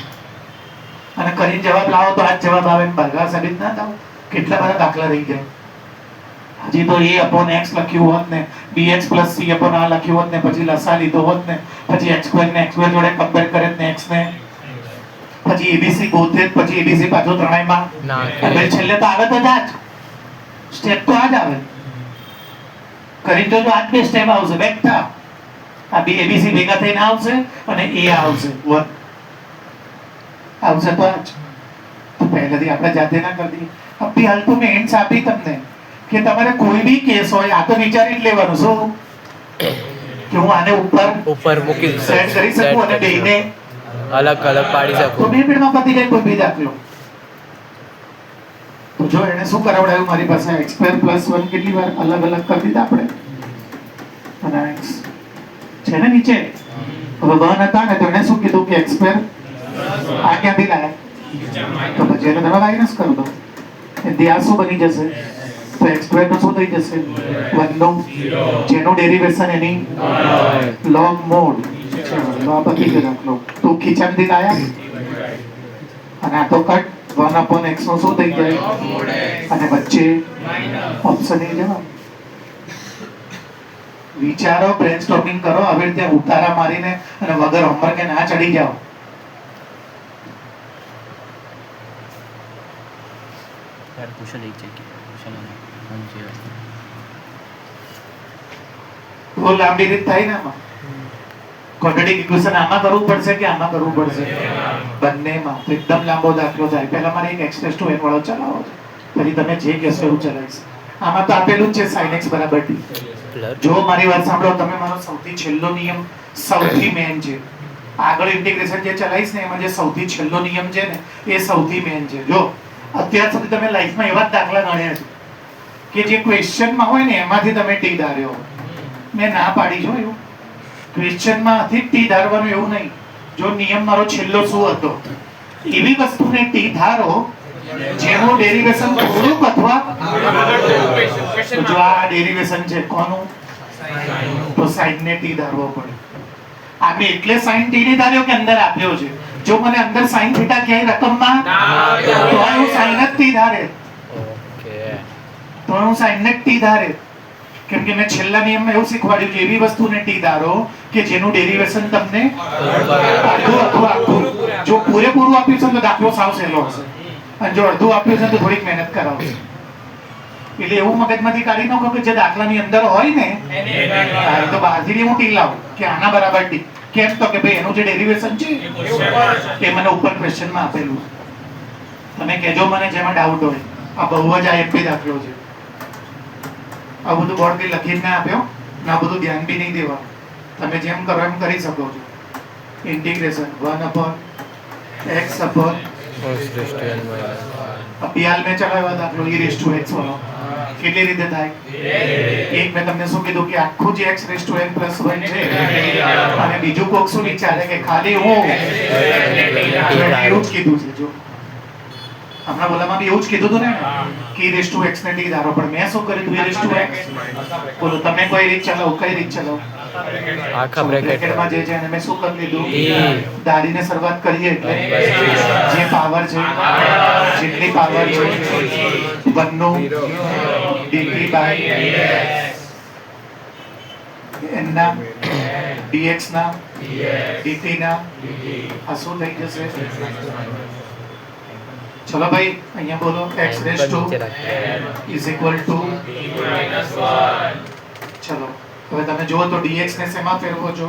અને કરીને જવાબ લાવો તો આ જ જવાબ આવે ને ભાગાકાર સાબિત ના થાવ કેટલા બધા દાખલા રહી જાય હજી તો a/x લખ્યું હોત ને bx + c/a લખ્યું હોત ને પછી લસા લીધો હોત ને પછી x² ને x² જોડે કમ્પેર કરે ને x ને પછી abc ગોતે પછી abc પાછો ત્રણેયમાં હવે છેલ્લે તો આવે તો જ સ્ટેપ તો આ જ આવે કરી તો આ જ બે સ્ટેપ આવશે બેઠા આ બે abc ભેગા થઈને આવશે અને a આવશે 1 આવશે તો આ જ તો પહેલાથી આપણે જાતે ના કરી દઈએ અભી હાલ તો મેં હિન્ટ્સ આપી તમને કે તમારે કોઈ બી કેસ હોય આ તો વિચારી જ લેવાનું શું કે હું આને ઉપર મૂકી સેટ કરી શકું અને બેને અલગ અલગ પાડી તો શકું 2 મિનિટમાં પતી જાય કોઈ બી દાખલો તો જો એને શું કરાવડાયું મારી પાસે x² + 1 કેટલી વાર અલગ અલગ કરી દીધા આપણે અને x છે ને નીચે હવે 1 હતા ને તો એને શું કીધું કે x² આ ક્યાંથી લાયા તો પછી એને તમે માઇનસ કરી દો એટલે આ શું બની જશે તો x² નું શું થઈ જશે 1 નું જેનું ડેરિવેશન એની log mod લો આ પતી ગયો દાખલો તો ખીચામાંથી લાયા અને આ તો કટ 1/x નું શું થઈ જાય અને વચ્ચે ઓપ્શન એ જવાબ વિચારો બ્રેનસ્ટોર્મિંગ કરો હવે ત્યાં ઉતારા મારીને અને વગર હોમવર્ક કે ના ચડી જાઓ यार क्वेश्चन एक चाहिए क्वेश्चन हम चाहिए તો લાંબી રીત થાય ને આમાં ક્વોડ્રેટિક ઇક્વેશન આમાં કરવું પડશે કે આમાં કરવું પડશે બંનેમાં તો એકદમ લાંબો દાખલો થાય પહેલા મારે એક x n વાળો ચલાવો છે પછી તમે જે કહેશો એવું ચલાવીશ આમાં તો આપેલું જ છે sin x = t જો મારી વાત સાંભળો તમે મારો સૌથી છેલ્લો નિયમ સૌથી મેન છે આગળ ઇન્ટિગ્રેશન જે ચલાવીશ ને એમાં જે સૌથી છેલ્લો નિયમ છે ને એ સૌથી મેન છે જો અત્યાર સુધી તમે લાઈફમાં એવા જ દાખલા ગણ્યા છે કે જે ક્વેશ્ચનમાં હોય ને એમાંથી તમે ટી ધાર્યો મેં ના પાડી છો એવું ક્વેશ્ચનમાંથી ટી ધારવાનું એવું નહીં જો નિયમ મારો છેલ્લો શું હતો એવી વસ્તુને ટી ધારો જેનું ડેરિવેશન થોડુંક અથવા જો આ ડેરિવેશન છે કોનું તો સાઈન ને ટી ધારવો પડે આ મેં એટલે સાઈન ટી ને ધાર્યો કે અંદર આપ્યો છે જો મને અંદર sin થીટા ક્યાંય રકમમાં તો હું sin જ ટી ધારે ओके તો હું sin ને ટી ધારે કેમ કે મેં છેલ્લા નિયમમાં એવું શીખવાડ્યું કે એવી વસ્તુને ટી ધારો કે જેનું ડેરિવેશન તમને અડધું અથવા આખું જો પૂરેપૂરું આપ્યું છે તો દાખલો સાવ સહેલો હશે અને જો અડધું આપ્યું છે તો થોડીક મહેનત કરાવો. એટલે એવું મગજમાંથી કાઢી નાખો કે જે દાખલાની અંદર હોય ને હા, એ તો બહારથી હું ટી લાવું કે આના બરાબર ટી. કેમ તો કે ભાઈ એનું જે ડેરિવેશન છે એ મને ઉપર ક્વેશ્ચનમાં આપેલું છે. તમે કહેજો મને જેમાં ડાઉટ હોય. આ બહુ જ આઈએમપી દાખલો છે. આ બધું બોર્ડ થી લખીને ના આપ્યો ને આ બધું ધ્યાન બી નહીં દેવા. તમે જેમ કરો એમ કરી શકો છો. ઇન્ટિગ્રેશન 1/x upon અભિયાલ મેં ચલાવ્યો દાખલો e raised to x વાળો. કેટલી રીતે થાય? એક મેં તમને શું કીધું કે આખું જે x raised to n plus 1 છે અને બીજું કોક શું વિચારે કે ખાલી હું એવું જ કીધું છે. જો હમણાં બોલામાં બી એવું જ કીધું હતું ને કે e raised to x ને t ધારો. પણ મેં શું કર્યું હતું? e raised to x. બોલો તમે કોઈ રીત ચલાવો, કઈ રીત ચલાવો? આખા બ્રેકેટમાં જે છે એને મેં શું કરી દીધું? દાદીને શરૂઆત કરીએ એટલે જે પાવર છે જેટલી પાવર છે 1 નો dt બાય n ના dx ના dt ના આ શું થઈ જશે? ચલો ભાઈ અહીંયા બોલો x raised to is equal to ચલો હવે તમે જુઓ તો dx ને શેમાં ફેરવો છો?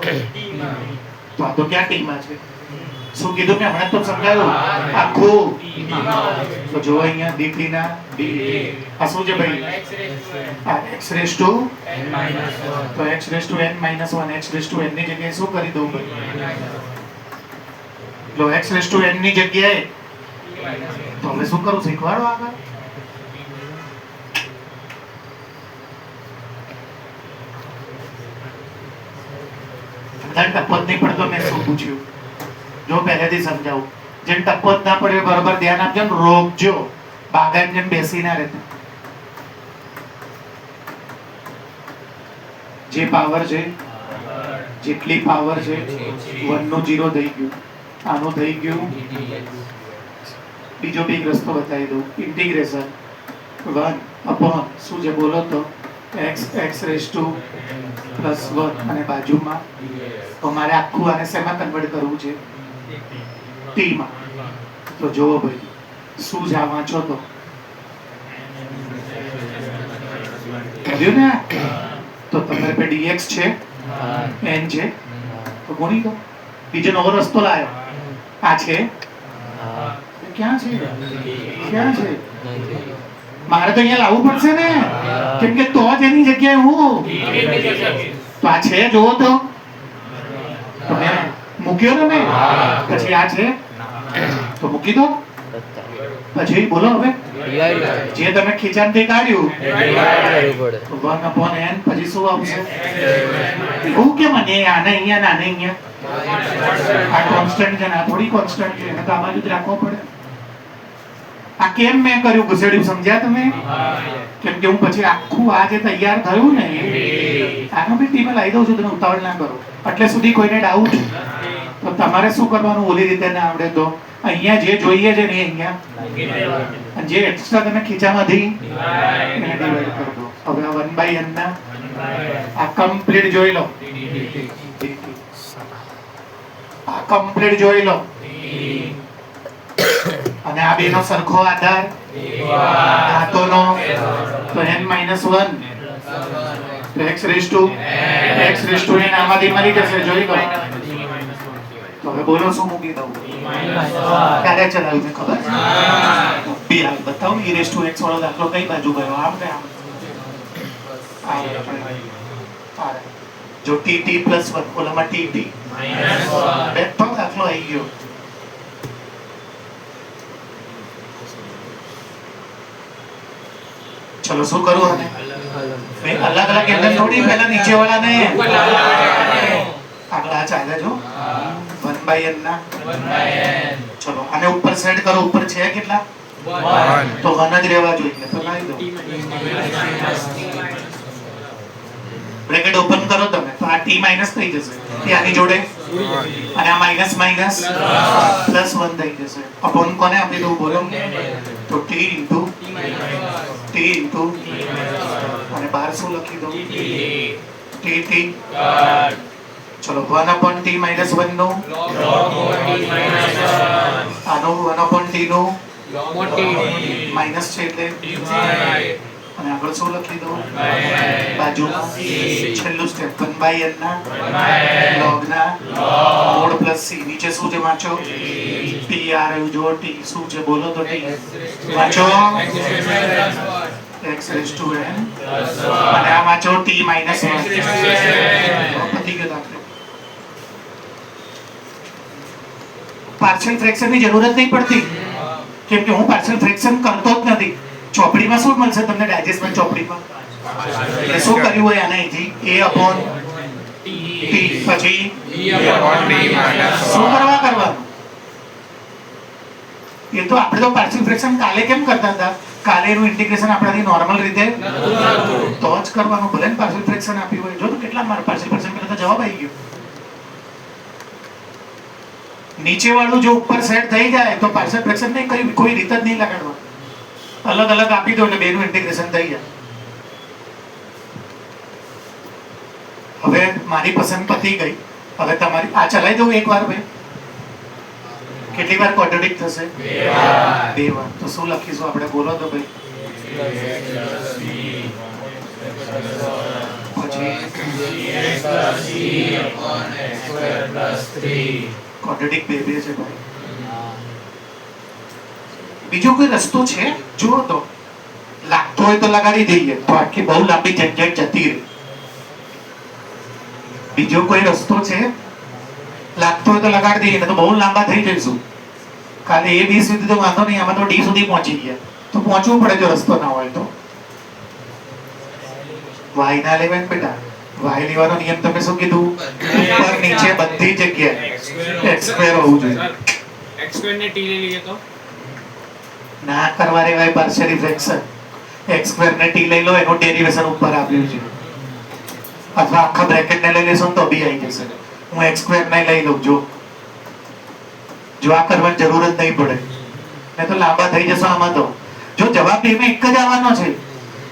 તો આ તો ક્યાં ટી માં છે? શું કીધું મેં હમણાં તો સમજાયું આખું. તો જો અહીંયા dt ના dt આ શું છે ભાઈ? આ x raised to તો x raised to n minus 1 x raised to n ની જગ્યાએ શું કરી દઉં ભાઈ? તો x raised to n ની જગ્યાએ તો હવે શું કરું? શીખવાડો આગળ. ટપ્પો જ નહીં પડતો મેં શું પૂછ્યું? જો પહેલેથી સમજાવું. જેમ ટપ્પો જ ના પડ્યો બરોબર ધ્યાન આપજો ને રોકજો. બાગાન જેમ બેસી ના રહેતા. જે પાવર છે જેટલી પાવર છે 1 નું 0 થઈ ગયું. આનું થઈ ગયું. બીજો બી રસ્તો બતાવી દઉં. ઇન્ટિગ્રેશન 1 upon શું છે બોલો તો x raised to plus 1 અને બાજુમાં તો મારે આખું આને શેમાં કન્વર્ટ કરવું છે? t માં. તો જોવો ભાઈ શું જ આ વાંચો તો કર્યું ને. તો તમારે पे dx છે n છે તો ગુણી દો. બીજો નવો રસ્તો લાવ્યો. આ છે ક્યાં છે? ક્યાં છે? મારે તો અહીંયા લાવવું પડશે ને કેમ કે તો જ એની જગ્યાએ હું તો આ છે જોવો તો મેં મૂક્યો ને મેં પછી આ છે તો મૂકી દો. પછી બોલો હવે જે તમે ખીચાણથી કાઢ્યું 1 upon n પછી શું આવશે? એવું કેમ આને આને અહીંયા ને આને અહીંયા? આ કોન્સ્ટન્ટ છે ને આ થોડી કોન્સ્ટન્ટ છે. એને તો આ બાજુ જ રાખવો પડે. આ કેમ મેં કર્યું ઘુસેડ્યું સમજ્યા તમે? કેમ કે હું પછી આખું આ જે તૈયાર થયું ને આનો બી ટીમે લાવી દઉં છું. તમે ઉતાવળ ના કરો. એટલે સુધી કોઈને ડાઉટ તો તમારે શું કરવાનું? ઓલી રીતે ના આવડે તો અહીંયા જે જોઈએ છે ને અહીંયા અને જે એક્સ્ટ્રા તમે ખીચામાંથી એને ડિવાઈડ કરી દો. હવે 1/n ના આ કમ્પ્લીટ જોઈ લો. આ કમ્પ્લીટ જોઈ લો. અને આ બેનો સરખો આધાર ધાતુનો તો n - 1 તો x raised to n આમાંથી મળી જશે. જોઈ લો. તો હવે બોલો શું મૂકી દઉં? ક્યારે ચલાવ્યું મેં ખબર? બી હાલ બતાવો. e raised to x વાળો દાખલો કઈ બાજુ ગયો? આમ કે આમ? જો t t plus 1 ઓલામાં t t બેઠો દાખલો આવી ગયો. ચલો શું કરું હવે? અલગ અલગ એમને થોડી પહેલા નીચે વાળાને આગળ ચાલે જો 1/n ના. ચલો આને ઉપર સેટ કરો. ઉપર છે કેટલા? 1 તો 1 જ રહેવા જોઈએ. તો લાવી દો. બ્રેકેટ ઓપન કરો તમે તો આ t માઈનસ થઈ જશે. આની જોડે અને આ માઈનસ માઈનસ પ્લસ 1 થઈ જશે. અપોન કોને આપી દઉં બોલો? તો t into અને બહાર શું લખી દઉં? t ચલો 1 upon t - 1 નો આનો 1 upon t નો મોટી માઇનસ છે એટલે અને આગળ શું લખી દઉં બાજુમાં છેલ્લું સ્ટેપ 1/n ના log ના મોડ પ્લસ c નીચે શું છે વાંચો t આવ્યું જો t શું છે બોલો તો t વાંચો x raised to n અને આ વાંચો t minus 1 પતી ગયો દાખલો પાર્શિયલ ફ્રેક્શન ની જરૂરત નહીં પડતી કેમ કે હું પાર્શિયલ ફ્રેક્શન કરતો જ નથી ચોપડીમાં શું મળશે તમને ડાયજેસ્ટમેન્ટ ચોપડીમાં એટલે શું કર્યું હોય આના અહીંથી a upon t પછી શું કરવાનું એ તો આપણે તો પાર્શિયલ ફ્રેક્શન કાલે કેમ કરતા હતા કાલે એનું ઇન્ટિગ્રેશન આપણાથી નોર્મલ રીતે તો જ કરવાનું ભલે ને પાર્શિયલ ફ્રેક્શન આપ્યું હોય જો તો કેટલા માર્ક પાર્શિયલ ફ્રેક્શન કરતા જવાબ આવી ગયો નીચે વાળું જો ઉપર સેટ થઈ જાય તો પાર્શિયલ ફ્રેક્શન નહીં કોઈ રીત જ નહીં લગાડવા અલગ અલગ આપી દો એટલે બેનું ઇન્ટિગ્રેશન થઈ જાય હવે મારી પસંદ પતી ગઈ હવે તમારી આ ચલાવી દઉં એકવાર ભાઈ કેટલી વાર ક્વોડ્રેટિક થશે બે વાર તો શું લખીશું આપણે બોલો તો ભાઈ ક્વોડ્રેટિક બે બે છે ભાઈ બીજો કોઈ રસ્તો છે જુઓ તો લાગતો હોય તો લગાડી દઈએ તો આખી બહુ લાંબી ઝંઝટ જતી રહે બીજો કોઈ રસ્તો છે લાગતો હોય તો લગાડી દઈએ તો બહુ લાંબા થઈ જઈશું કાલે a b સુધી તો વાંધો નહીં આમાં તો d સુધી પહોંચી ગયા તો પહોંચવું પડે જો રસ્તો ના હોય તો y ના લેવાય બેટા y લેવાનો નિયમ તમે શું કીધું ઉપર નીચે બધી જગ્યાએ x સ્ક્વેર હોવું જોઈએ x સ્ક્વેર ને t લઈ લઈએ તો ના કરવા રેવાય પાર્શિયલ ફ્રેક્શન x સ્ક્વેર ને t લઈ લો એનું ડેરિવેશન ઉપર આપ્યું છે અથવા આખા બ્રેકેટ ને લઈ લેશો તો બી આવી જશે હું x સ્ક્વેર ને લઈ લઉં જો આ કરવાની જરૂર જ નહીં પડે ને તો લાંબા થઈ જશો આમાં તો જો જવાબ બેમાં એક જ આવવાનો છે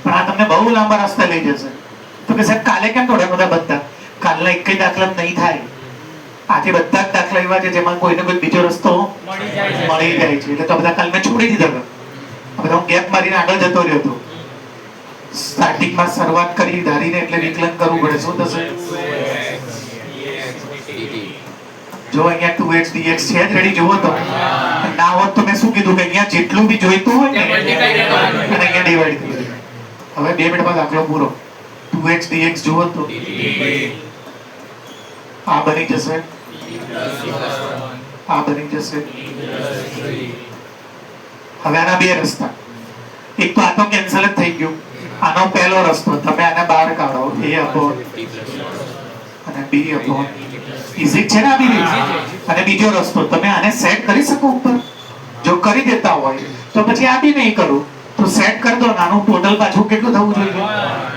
પણ આ તમને બહુ લાંબા રસ્તે લઈ જશે તો કે સાહેબ કાલે કેમ થોડા બધા બધા કાલના એક જ દાખલા નહીં થાય આજે બધા જ દાખલા એવા છે જેમાં કોઈને કોઈ બીજો રસ્તો મળી જાય છે એટલે તો બધા કાલ મેં છોડી દીધા બધા હું ગેપ મારીને આગળ જતો રહ્યો હતો સ્ટાર્ટિંગમાં શરૂઆત કરી ધારીને એટલે વિકલન કરવું પડે શું થશે જો અહીંયા 2x dx છે જ રેડી જુઓ તો ના હોત તો મેં શું કીધું કે અહીંયા જેટલું બી જોઈતું હોય ને અને અહીંયા ડિવાઈડ કરી હવે 2 મિનિટમાં દાખલો પૂરો 2x dx જુઓ તો આ બની જશે આ બની જશે હવે આના બે રસ્તા એક તો આ તો કેન્સલ જ થઈ ગયું આનો પહેલો રસ્તો તમે આને બહાર કાઢો a upon અને b upon ઇઝી છે ને આ બી અને બીજો રસ્તો તમે આને સેટ કરી શકો ઉપર જો કરી દેતા હોય તો પછી આ બી નહીં કરું તો સેટ કરી દો નાનું ટોટલ પાછું કેટલું થવું જોઈએ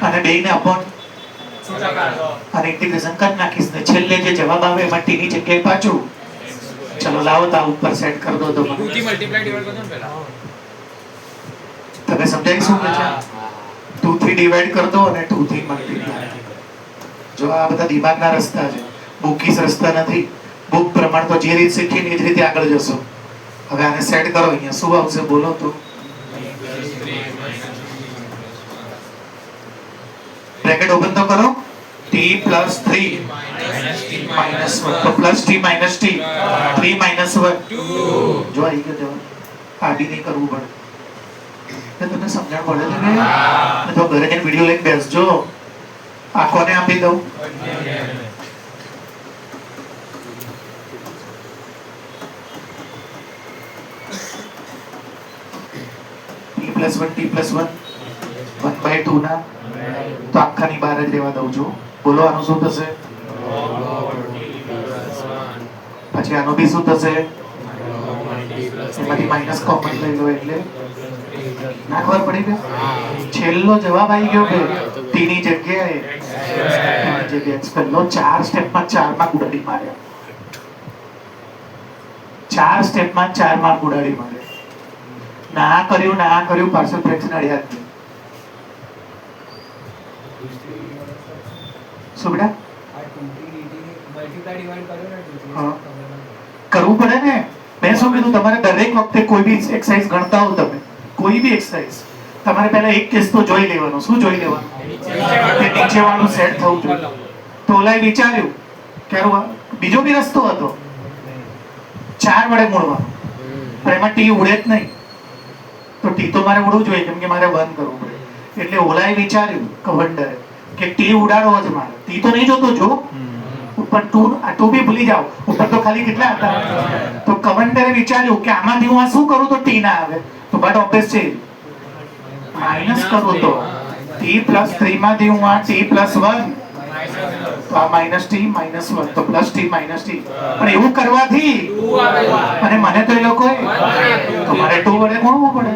અને બે ને અપોન અને ઇન્ટિગ્રેશન કરી નાખીશ ને છેલ્લે જે જવાબ આવે એમાં t ની જગ્યાએ પાછું ચલો લાવો તો ઉપર સેટ કરી દો તો 2 થી મલ્ટીપ્લાય ડિવાઇડ કરજો ને પહેલા તમે સમજાય શું કે છે 2 થી ડિવાઇડ કરી દો અને 2 થી મલ્ટીપ્લાય જો આ બધા દિમાગના રસ્તા છે બુકીસ રસ્તા નથી બુક પ્રમાણ તો જે રીત શીખીને એ જ રીતે આગળ જશો હવે આને સેટ કરો અહીંયા શું આવશે બોલો તો બ્રેકેટ ઓપન તો કરો t plus 3 minus 1 તો plus t minus t 3 minus 1 જો આવી ગયો જવાબ આડી નહીં કરવું પડે તો તમને સમજણ પડે છે ને તો ઘરે જઈને વિડિયો લઈને બેસજો આ કોને આપી દઉં t plus 1 1/2 ના તો આખાની બહાર જ રહેવા દઉં છું બોલો આનું શું થશે પછી આનું બી શું થશે એમાંથી માઇનસ કોમન લઈ લો એટલે ના ખબર પડી ગઈ છેલ્લો જવાબ આવી ગયો કે t ની જગ્યાએ x પહેલો 4 સ્ટેપમાં 4 માર્ક ઉડાડી માર્યા 4 સ્ટેપમાં 4 માર્ક ઉડાડી માર્યા ના કર્યું પાર્શિયલ ફ્રેક્શન અડ્યા જ શું બેટા કરવું પડે ને મેં શું કીધું, તમારે દરેક વખતે કોઈ બી એક્સરસાઇઝ ગણતા હો તમે, કોઈ બી એક્સરસાઇઝ, તમારે પહેલા એક કેસ તો જોઈ લેવાનો. શું જોઈ લેવાનું? કે નીચે વાળું સેટ થવું જોઈએ. તો ઓલાએ વિચાર્યું કે બીજો બી રસ્તો હતો, 4 વડે મૂળવાનું, પણ એમાં ટી ઉડે જ નહીં. તો ટી તો મારે ઉડવું જોઈએ, કેમ કે મારે બંધ કરવું પડે. એટલે ઓલાએ વિચાર્યું કવંડરે કે ટી ઉડાડવો જ મારે. ટી તો નહીં જોતો, જો ઉપર ટુ બી ભૂલી જાઓ, ઉપર તો ખાલી કેટલા હતા. તો કવંડરે વિચાર્યું કે આમાંથી હું આ શું કરું તો ટી ના આવે. તો બટ ઓબ્વિયસ છે, માઇનસ કરું તો ટી પ્લસ 3 માંથી હું આ ટી પ્લસ 1, તો આ માઇનસ ટી માઇનસ 1, તો પ્લસ ટી માઇનસ ટી. પણ એવું કરવાથી અને મને તો એ લોકોએ તો મારે 2 વડે ગુણવું પડે,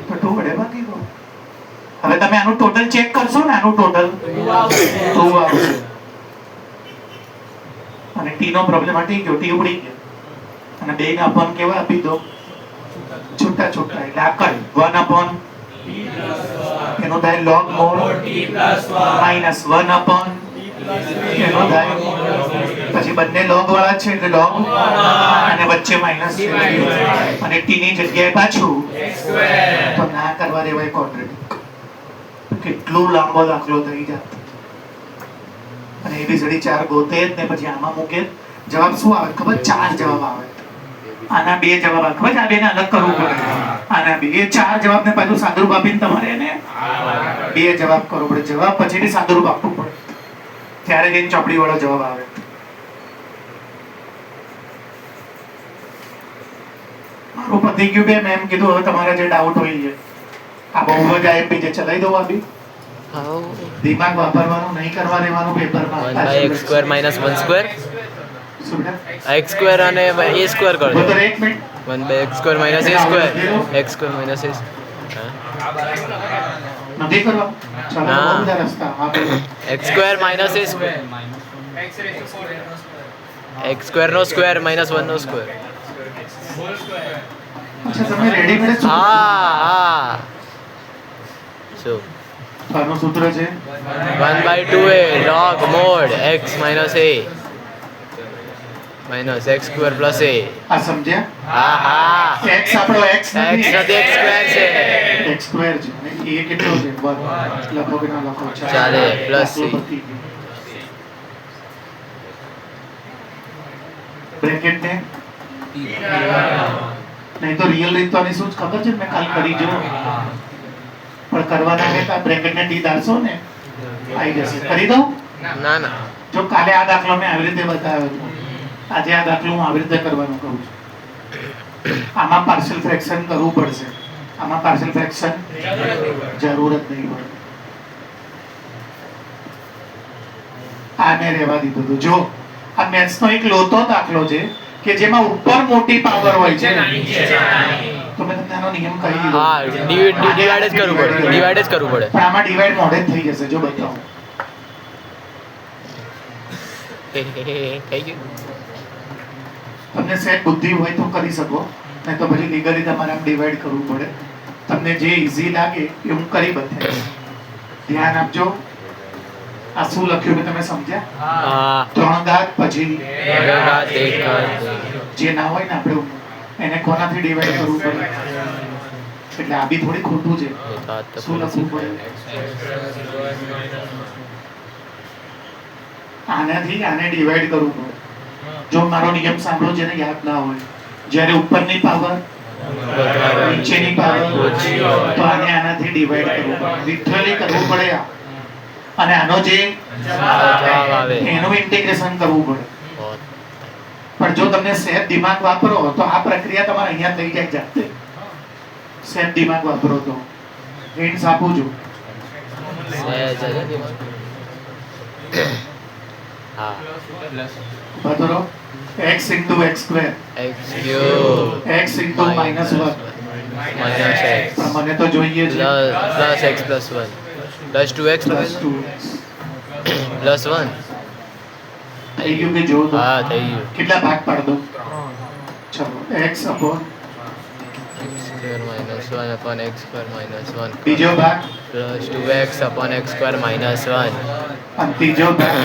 તો 2 વડે ભાગી દો. હવે તમે આનું ટોટલ ચેક કરશો ને, આનું ટોટલ 2 આવશે. અને ટી નો પ્રોબ્લેમ હટી ગયો, ટી ઉડી ગયો. અને 2 ના અપોન કેવા આપી દો? છૂટા છૂટા. એટલે આ કઈ 1 અપોન એનો થાય log mod માઇનસ 1 અપોન એનો થાય, પછી બંને log વાળા છે એટલે log, અને વચ્ચે માઇનસ છે અને t ની જગ્યાએ પાછું તો ના કરવા દેવાય ક્વોડ્રેટિક. કેટલો લાંબો દાખલો થઈ જાય. અને ABCD 4 ગોતે જ ને પછી આમાં મૂકે. જવાબ શું આવે ખબર? 4 જવાબ આવે. આના 2 જવાબ આવે ખબર? આ બેને અલગ કરવું પડે. આના 2 4 જવાબ ને પાછું સાદુરૂપ આપીને તમારે એને 2 જવાબ કરવો પડે. જવાબ પછી સાદુરૂપ આપવું પડે, ત્યારે જઈને ચોપડી વાળો જવાબ આવે. મારું પતી ગયું બે. મેં એમ કીધું હવે તમારે જે ડાઉટ હોય છે, આ બહુ જ IMP જે ચલાવી દઉં. આ બી દિમાગ વાપરવાનું નહીં, કરવા દેવાનું પેપરમાં. 1 by x square minus 1 square, x square અને a square कर दो. 1 by x square minus a square, x square minus a. નથી કરવા. ચાલો હા. બહુ બધા રસ્તા. આપણે x square minus a square, x square no square minus 1 no square. અચ્છા, તમે રેડીમેડ જ હા શું આનું સૂત્ર છે 1 by 2a log mod x minus a minus x square plus a. આ સમજ્યા? હા હા, x આપણો x x નથી, x square છે. x સ્ક્વેર છે અને a કેટલો છે? 1. લખો કે ના લખો? ચાલે, plus c. બ્રેકેટ ને નહીં તો રિયલ રીત તો આની શું જ ખબર છે? મેં કાલ કરી જો, પણ કરવાના આવે તો બ્રેકેટ ને ડી દારશો ને આવી જશે. કરી દઉં? ના ના, જો કાલે આ દાખલો મેં આવી રીતે બતાવ્યો હતો, આજે આ દાખલો હું આવી રીતે કરવાનું કહું છું. આમાં પાર્શિયલ ફ્રેક્શન કરવું પડશે. આમાં પાર્શિયલ ફ્રેક્શન જરૂર જ નહીં પડે. આ મેં રહેવા દીધું હતું. જો આ મેથ્સનો એક લોતો દાખલો છે કે જેમાં ઉપર મોટી પાવર હોય છે, તો મેં તમને આનો નિયમ કહી દીધો. હા ડિવાઇડ જ કરવું પડે, ડિવાઇડ જ કરવું પડે. પણ આમાં ડિવાઇડ મોડે જ થઈ જશે. જો બતાવો, થઈ ગયું. તમને સેટ બુદ્ધિ હોય તો કરી શકો, નહીં તો પછી લીગલી તમારે આમ ડિવાઈડ કરવું પડે. તમને જે ઈઝી લાગે એ હું કરી બતાવીશ. ધ્યાન આપજો. આ શું લખ્યું મેં તમે સમજ્યા? હા 3 ઘાત પછી ઘાત, એક ઘાત. જે ના હોય ને આપણે એને કોનાથી ડિવાઈડ કરવું પડે. એટલે આ બી થોડી ખોટું છે. શું લખવું પડે? આનાથી આને ડિવાઈડ કરવું પડે. જો મારો નિયમ સાંભળો, જેને યાદ ના હોય, જ્યારે ઉપરની પાવર નીચેની પાવર તો આને આનાથી ડિવાઈડ કરવું પડે, લિટરલી કરવું પડે. અને આનો જે જવાબ આવે એનું ઇન્ટિગ્રેશન કરવું પડે. પણ જો તમને સહેજ દિમાગ વાપરો તો આ પ્રક્રિયા તમારે અહીંયા થઈ જાય જાતે. સહેજ દિમાગ વાપરો તો હિન્ટ્સ આપું છું. હા બતાવો. x into x square, x cube x into -1. minus x પણ મને તો જોઈએ છે plus x plus 1 plus 2x plus 2x. plus 1. થઈ ગયું કે જો તો હા થઈ ગયું. કેટલા ભાગ પાડ દો? ચલો x upon x square minus 1 upon x square minus 1 બીજો ભાગ plus 2x upon x square minus 1 અને ત્રીજો ભાગ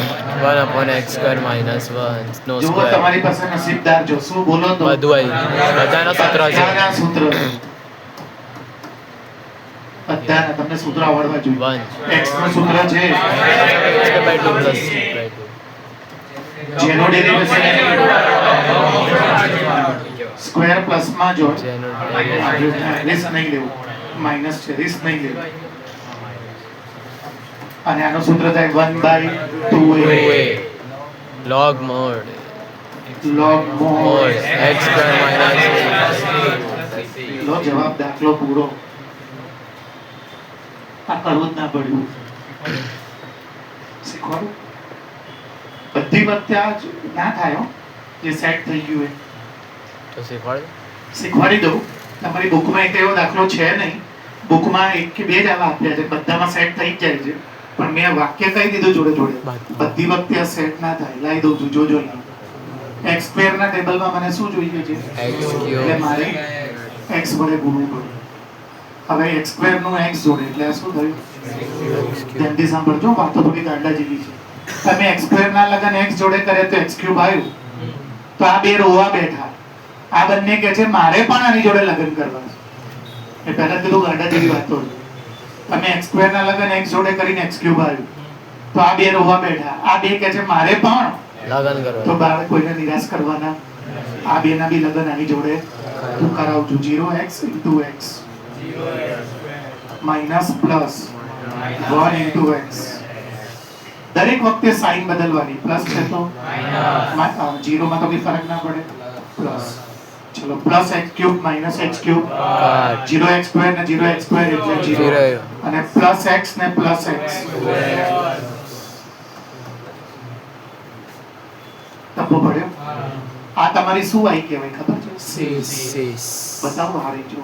1/x² - 1 નો જુઓ સ્ક્વેર. તમારી પાસે નસીબદાર જો શું બોલો તો બધું બધાના સૂત્ર છે. બધાના સૂત્ર બધાના તમને સૂત્ર આવડવા જોઈએ. 1 x નું સૂત્ર છે x² / 2 + 3/2 જેનો ડેરિવેશન સ્ક્વેર પ્લસ માં જો જેનો રિસ્ક નહીં લેવું માઈનસ છે રિસ્ક નહીં લેવું અને આનું સૂત્ર થાય 1/2a log mod log mod x² - 1 લો જવાબ દાખલો પૂરો આ કરવું જ ના પડ્યું શીખવાડું બધી વખતે આ જ ના થાય હો જે સેટ થઈ ગયું એ તો શીખવાડ. શીખવાડી દઉં તમારી બુકમાં એક એવો દાખલો છે નહીં બુકમાં એક કે બે જ આવા આપ્યા છે બધામાં સેટ થઈ જ જાય છે પણ મેં વાક્ય કહી દીધું જોડે જોડે બધી વખતે આ સેટ ના થાય લાવી દઉં છું જોજો x સ્ક્વેર ના ટેબલમાં મને શું જોઈએ છે x³ એટલે મારે x વડે ગુણવું પડે હવે x સ્ક્વેર નું x જોડે એટલે આ શું થયું ધ્યાનથી સાંભળજો વાતો થોડી ગાંડા જેવી છે તમે x સ્ક્વેર ના લગન x જોડે કરે તો x³ આવ્યું તો આ બે રોવા બેઠા આ બંને કહે છે મારે પણ આની જોડે લગન કરવા છે એ પહેલા કીધું ગાંડા જેવી વાતો છે તમે x સ્ક્વેર ના લગન x જોડે કરીને x³ આવ્યું તો આ બે રોવા બેઠા આ બે કહે છે મારે પણ લગન તો કરવા. બાળક કોઈને નિરાશ કરવાના આ બે ના બી લગન આની જોડે તું કરાવજો 0x * x minus plus 1 * x દરેક વખતે સાઈન બદલવાની પ્લસ છે તો 0 માં તો કોઈ ફરક ના પડે પ્લસ ચલો પ્લસ x³ - x³ 0x² ને 0x² એટલે 0 અને પ્લસ x ને પ્લસ x તપો પડ્યો આ તમારી શું આઈ કહેવાય ખબર છે બતાવો હારી જો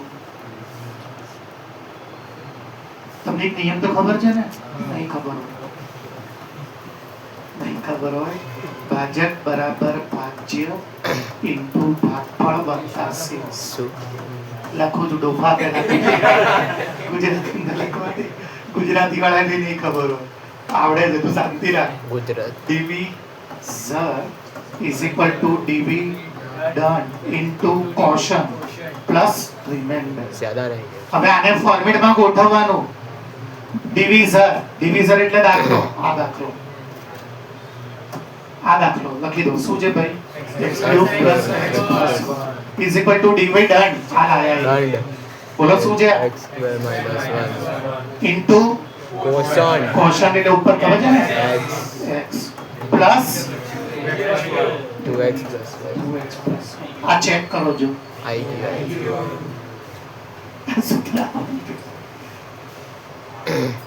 તમને એક નિયમ તો ખબર છે ને નહીં ખબર હોય ભાજક બરાબર ભાજ્ય ઇન્ટુ ભાગફળ વત્તા શેષ શું લખું છું ડોફા પહેલા ગુજરાતી લખવાની ગુજરાતી વાળાને નહીં ખબર હોય આવડે છે તું શાંતિ રાખ Gujarat. dv zar is equal to dv done into caution plus remainder જ્યાદા રહી ગયું. હવે આને ફોર્મેટમાં ગોઠવવાનું ડિવિઝર એટલે દાખલો આ દાખલો લખી દો શું છે ભાઈ x³ + x + 1 is equal to dv done આ લાયા Done. બોલો શું છે x² - 1 into cosine caution એટલે ઉપર ખબર છે ને x x plus 2x + 1 આ ચેક કરો જો આઈ ગયું.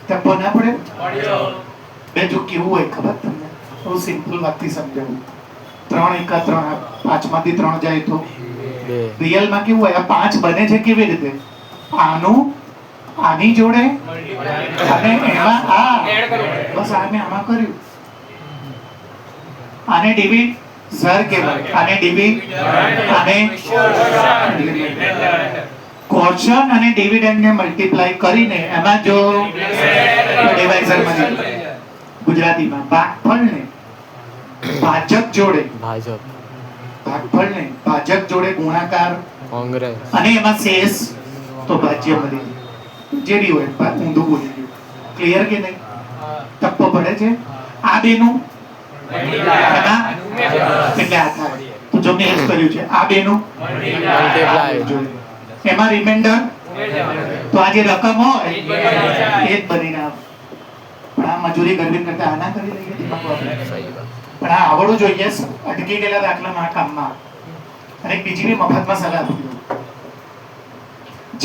ટપ્પો ના પડે બે જો કેવું હોય ખબર તમને બહુ સિમ્પલ વાતથી સમજાવું 3 × 3 5 માંથી 3 જાય તો 2 રિયલ માં કેવું હોય આ 5 બને છે કેવી રીતે આનું આની જોડે અને એમાં આ બસ આ મેં આમાં કર્યું આને ડિવિડ ઝર કહેવાય આને ડિવિડ આને કોશન અને ડિવિડન્ડ ને મલ્ટીપ્લાય કરીને એમાં જો ડિવાઇઝર માં ગુજરાતીમાં ભાગફળ ને ભાજક જોડે જોડે ગુણાકાર કોંગ્રેસ અને એમાં શેષ તો ભાજ્ય મળી જે બી હોય ઊંધું બોલી ગયું ક્લિયર કે નહીં ટપ્પો પડે છે આ બેનું એમાં એટલે આ થાય તો જો મેં એ જ કર્યું છે આ બેનું મલ્ટીપ્લાય એમાં રિમાઇન્ડર તો આ જે રકમ હોય એ જ બનીને આવે પણ આ મજૂરી કરવી કરતા આના કરી લઈએ દિમાગ વાપરીને. સહી વાત. પણ આ આવડવું જોઈએ અટકી ગયેલા દાખલામાં આ કામમાં અને એક બીજી બી મફતમાં સલાહ આપી દઉં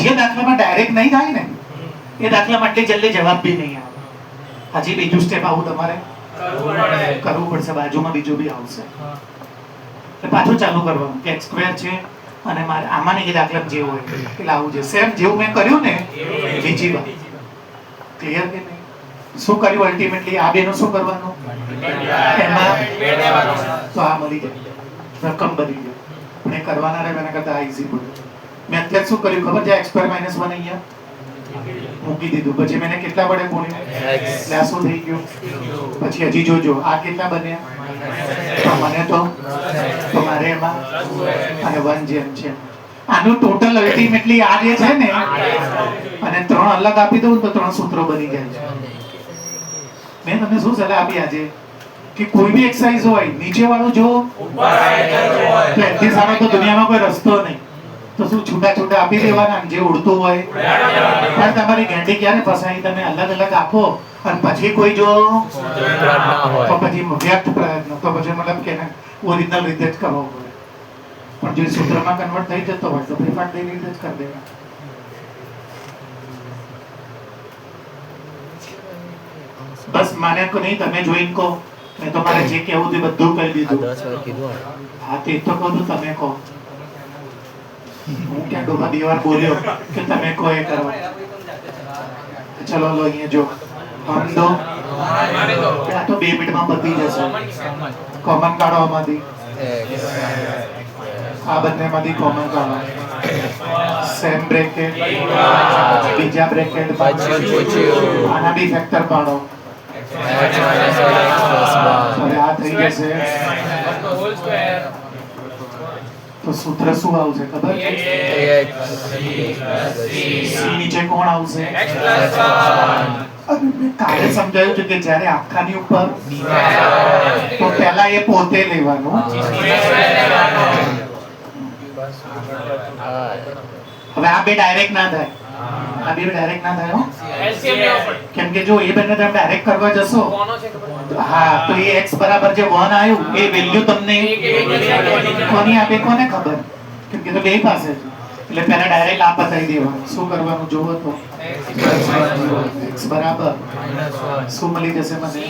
જે દાખલામાં ડાયરેક્ટ નહીં થાય ને એ દાખલામાં આટલી જલ્દી જવાબ બી નહીં આવે હજી બીજું સ્ટેપ આવું તમારે કરવું પડશે બાજુમાં બીજું બી આવશે એટલે પાછું ચાલુ કરવાનું કે x² છે અને મારે આમાંની કે દાખલા જે હોય એટલે આવું છે સેમ જેવું મેં કર્યું ને બીજી વાત ક્લિયર કે નહીં શું કર્યું અલ્ટિમેટલી આ બેનું શું કરવાનું એમાં તો આ મળી જાય રકમ બની જાય પણ એ કરવાના રહે એના કરતા આ ઈઝી પડે મેં અત્યારે શું કર્યું ખબર છે x² - 1 અહીંયા મૂકી દીધું. પછી મેં એને કેટલા વડે ગુણ્યું? X. એટલે આ શું થઈ ગયું? પછી હજી જોજો આ કેટલા બન્યા? તો મને તો મારે એમાં અને 1 જેમ છે. આનું ટોટલ અલ્ટિમેટલી આ જે છે ને અને 3 અલગ આપી દઉં તો 3 સૂત્રો બની જાય છે. મેં તમને શું સલાહ આપી આજે કે કોઈ બી એક્સરસાઇઝ હોય નીચે વાળું જો તો એથી સારો તો દુનિયામાં કોઈ રસ્તો નહીં. તો શું છૂટા છૂટા આપી દેવાના જે ઉડતું હોય પણ તમારી ગેંડી ક્યારે ફસાઈ? તમે અલગ અલગ આપો અને પછી કોઈ જો ના હોય. તો પછી વ્યર્થ પ્રયત્ન તો પછી મતલબ કે ઓરિજિનલ રીતે જ કરવો પડે. પણ જો સૂત્રમાં કન્વર્ટ થઈ જતો હોય તો પ્રિફાટ દઈ રીતે જ કરી દેવા. બસ માને કો નહીં, તમે જોઈને કહો. મેં તો મારે જે કહેવું તે બધું કહી આ દીધું. 10 વાર કીધું. હા તે તો કહું છું, તમે કહો. હું ક્યાં ડોબા બે વાર બોલ્યો કે તમે કહો એ કરવા. ચલો લો અહીંયા જો હમ દો આ તો 2 મિનિટમાં પતી જશે. કોમન કાઢો આમાંથી, X. આ બંનેમાંથી કોમન કાઢો. સેમ બ્રેકેટ બીજા બ્રેકેટ પછી પૂછ્યું આના બી ફેક્ટર પાડો. x minus 1x plus 1. હવે આ થઈ જશે. તો સૂત્ર શું આવશે ખબર છે? X. સી નીચે કોણ આવશે? અને મેં કાલે સમજાયું છે કે જ્યારે આખાની ઉપર તો પહેલા એ પોતે લેવાનું. હવે આ બે ડાયરેક્ટ ના થાય. આ બે ડાયરેક્ટ ના થાય હો. કેમ કે જો એ બંને તમે ડાયરેક્ટ કરવા જશો હા તો એ x બરાબર જે 1 આવ્યું એ વેલ્યુ તમને કોની આપે કોને ખબર? કેમ કે તો બે પાસે છે. એટલે પહેલા ડાયરેક્ટ આ બતાવી દેવાનું. શું કરવાનું જોવો તો x બરાબર શું મળી જશે મને?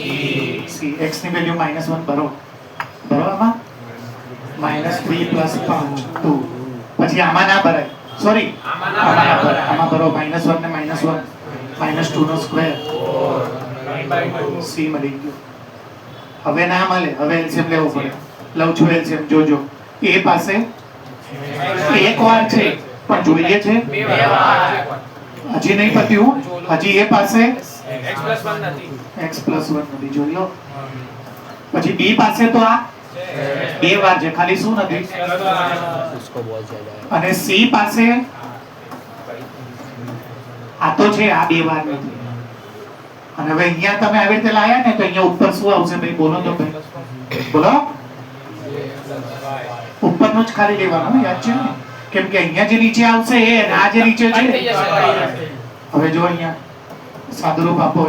c. x ની વેલ્યુ -1 ભરો. બરાબર -3 + 5 2. પછી આમાં ના ભરાય. સોરી આમાં ભરો -1 ને -1 -2 નો સ્ક્વેર c મળી ગયું. હવે ના મળે, હવે એલસીએમ લેવો પડે. લઉં છું એલસીએમ. જોજો એ પાસે એક વાર છે પણ જોઈએ છે હજી નહીં પત્યું. હજી એ પાસે x + 1 નથી. જોઈ લો. પછી b પાસે તો આ 2 વાર છે, ખાલી શું નથી? उसको बहुत ज्यादा है. અને c પાસે આ તો છે, આ 2 વાર નથી. અને હવે અહીંયા તમે આવી રીતે લાયા ને તો અહીંયા ઉપર શું આવશે ભાઈ? બોલો તો ભાઈ બોલો. ઉપરનું જ ખાલી લેવાનું, યાદ છે ને? કેમ કે અહીંયા જે નીચે આવશે એ અને આ જે નીચે છે. હવે જો અહીંયા સાદુરૂપ આપો.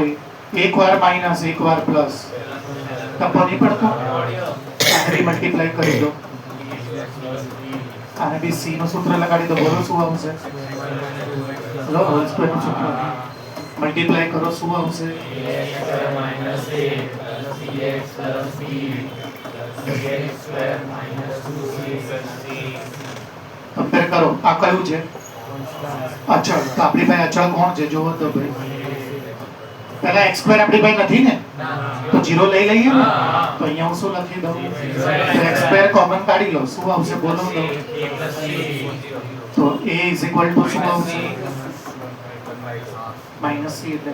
એક વાર માઈનસ એક વાર પ્લસ. ટપો નહીં પડતો? આને મલ્ટીપ્લાય કરી દો. આને બી c નું સૂત્ર લગાડી દો. બોલો શું આવશે? લો હોલ સ્ક્વેર નું સૂત્ર મલ્ટીપ્લાય કરો. શું આવશે? કમ્પેર કરો. આ કયું છે? અચળ. તો આપણી પાસે અચળ કોણ છે? જોવો તો ભાઈ પહેલા x2 આપણી પાસે નથી ને તો 0 લઈ લઈએ ને. તો અહીંયા હું શું લખી દઉં? x2 કોમન કાઢી લો. શું આવશે? બોલો તો. તો a = શું આવશે? -c. એટલે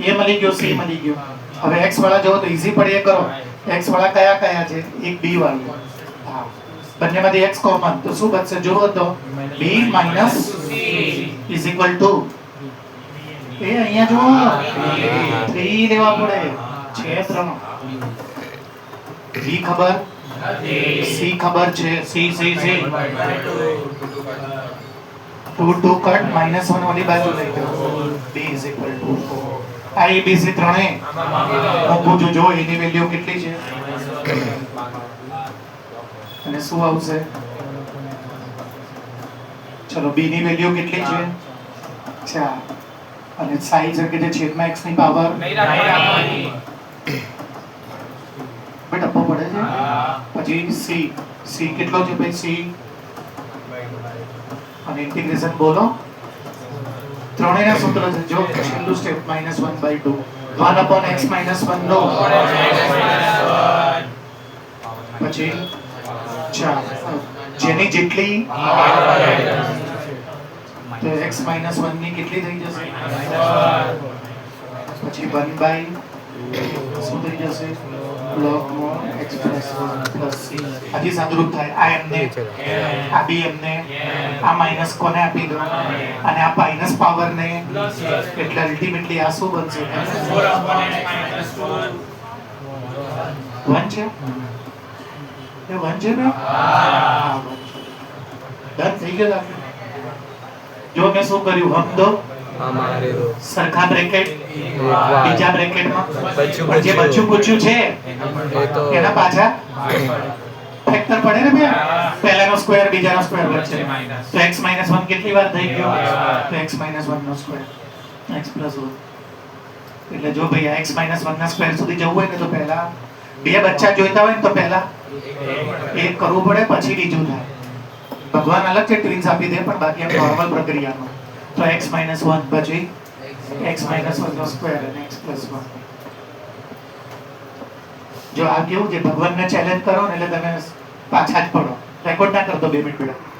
એ મળી ગયો, c મળી ગયો. હવે x વાળા જોવો તો ઈઝી પડે. એ કરો. x વાળા કયા કયા છે? એક b વાળું. હા બંનેમાંથી x કોમન તો શું બચશે? જોવો તો b - c = એ અહીંયા જો 3 લેવા પડે છે. 3 b ખબર, c ખબર છે. c 2 કટ -1 વાળી બાજુ લઈ જાઓ. b = 4. આ a b c ત્રણે મૂકું જો એની વેલ્યુ કેટલી છે અને શું આવશે? ચલો b ની વેલ્યુ કેટલી છે? 4. અને સાઈઝ કે જે છેદમાં x ની પાવર બેટા ટપ્પો પડે છે. પછી c કેટલો છે ભાઈ? c અને ઇન્ટિગ્રેશન બોલો. ત્રણેયના સૂત્ર છે. જો છેલ્લું સ્ટેપ -1/2 1/x - 1 નો પછી 4 જેની જેટલી તો x minus 1 ની કેટલી થઈ જશે પછી 1 by શું થઈ જશે log mod x plus 1 plus c હજી સાદુરૂપ થાય આ એમને આ બી એમને આ માઈનસ કોને આપી દો અને આ માઈનસ પાવર ને એટલે અલ્ટિમેટલી આ શું બનશે 1 છે એ 1 છે ને હા ડન થઈ ગયો લાગે જો મેં શું કર્યું હમ દો हमारे दो સરખા બ્રેકેટ वाह બીજા બ્રેકેટમાં બચ્ચું જે બચ્ચું પૂછ્યું છે ये तो એના પાછા ફેક્ટર પડે ને બે પહેલાનો સ્ક્વેર બીજાનો સ્ક્વેર વચ્ચે તો x 1 કેટલી વાર થઈ ગયો તો x 1 નો સ્ક્વેર x 1 એટલે જો ભાઈ આ x 1 ના સ્ક્વેર સુધી જવું હોય ને તો પહેલા બે બચ્ચા જોઈતા હોય ને તો પહેલા એક કરવું પડે પછી બીજું થાય ભગવાન અલગ છે ટ્વિન્સ આપી દે પણ બાકી આ નોર્મલ પ્રક્રિયાનો તો x 1 પછી x 1 નો સ્ક્વેર અને x 1 જો આ કેવું છે ભગવાનને ચેલેન્જ કરો ને એટલે તમે પાછા જ પડો રેકોર્ડ ના કરતો 2 મિનિટ બેટા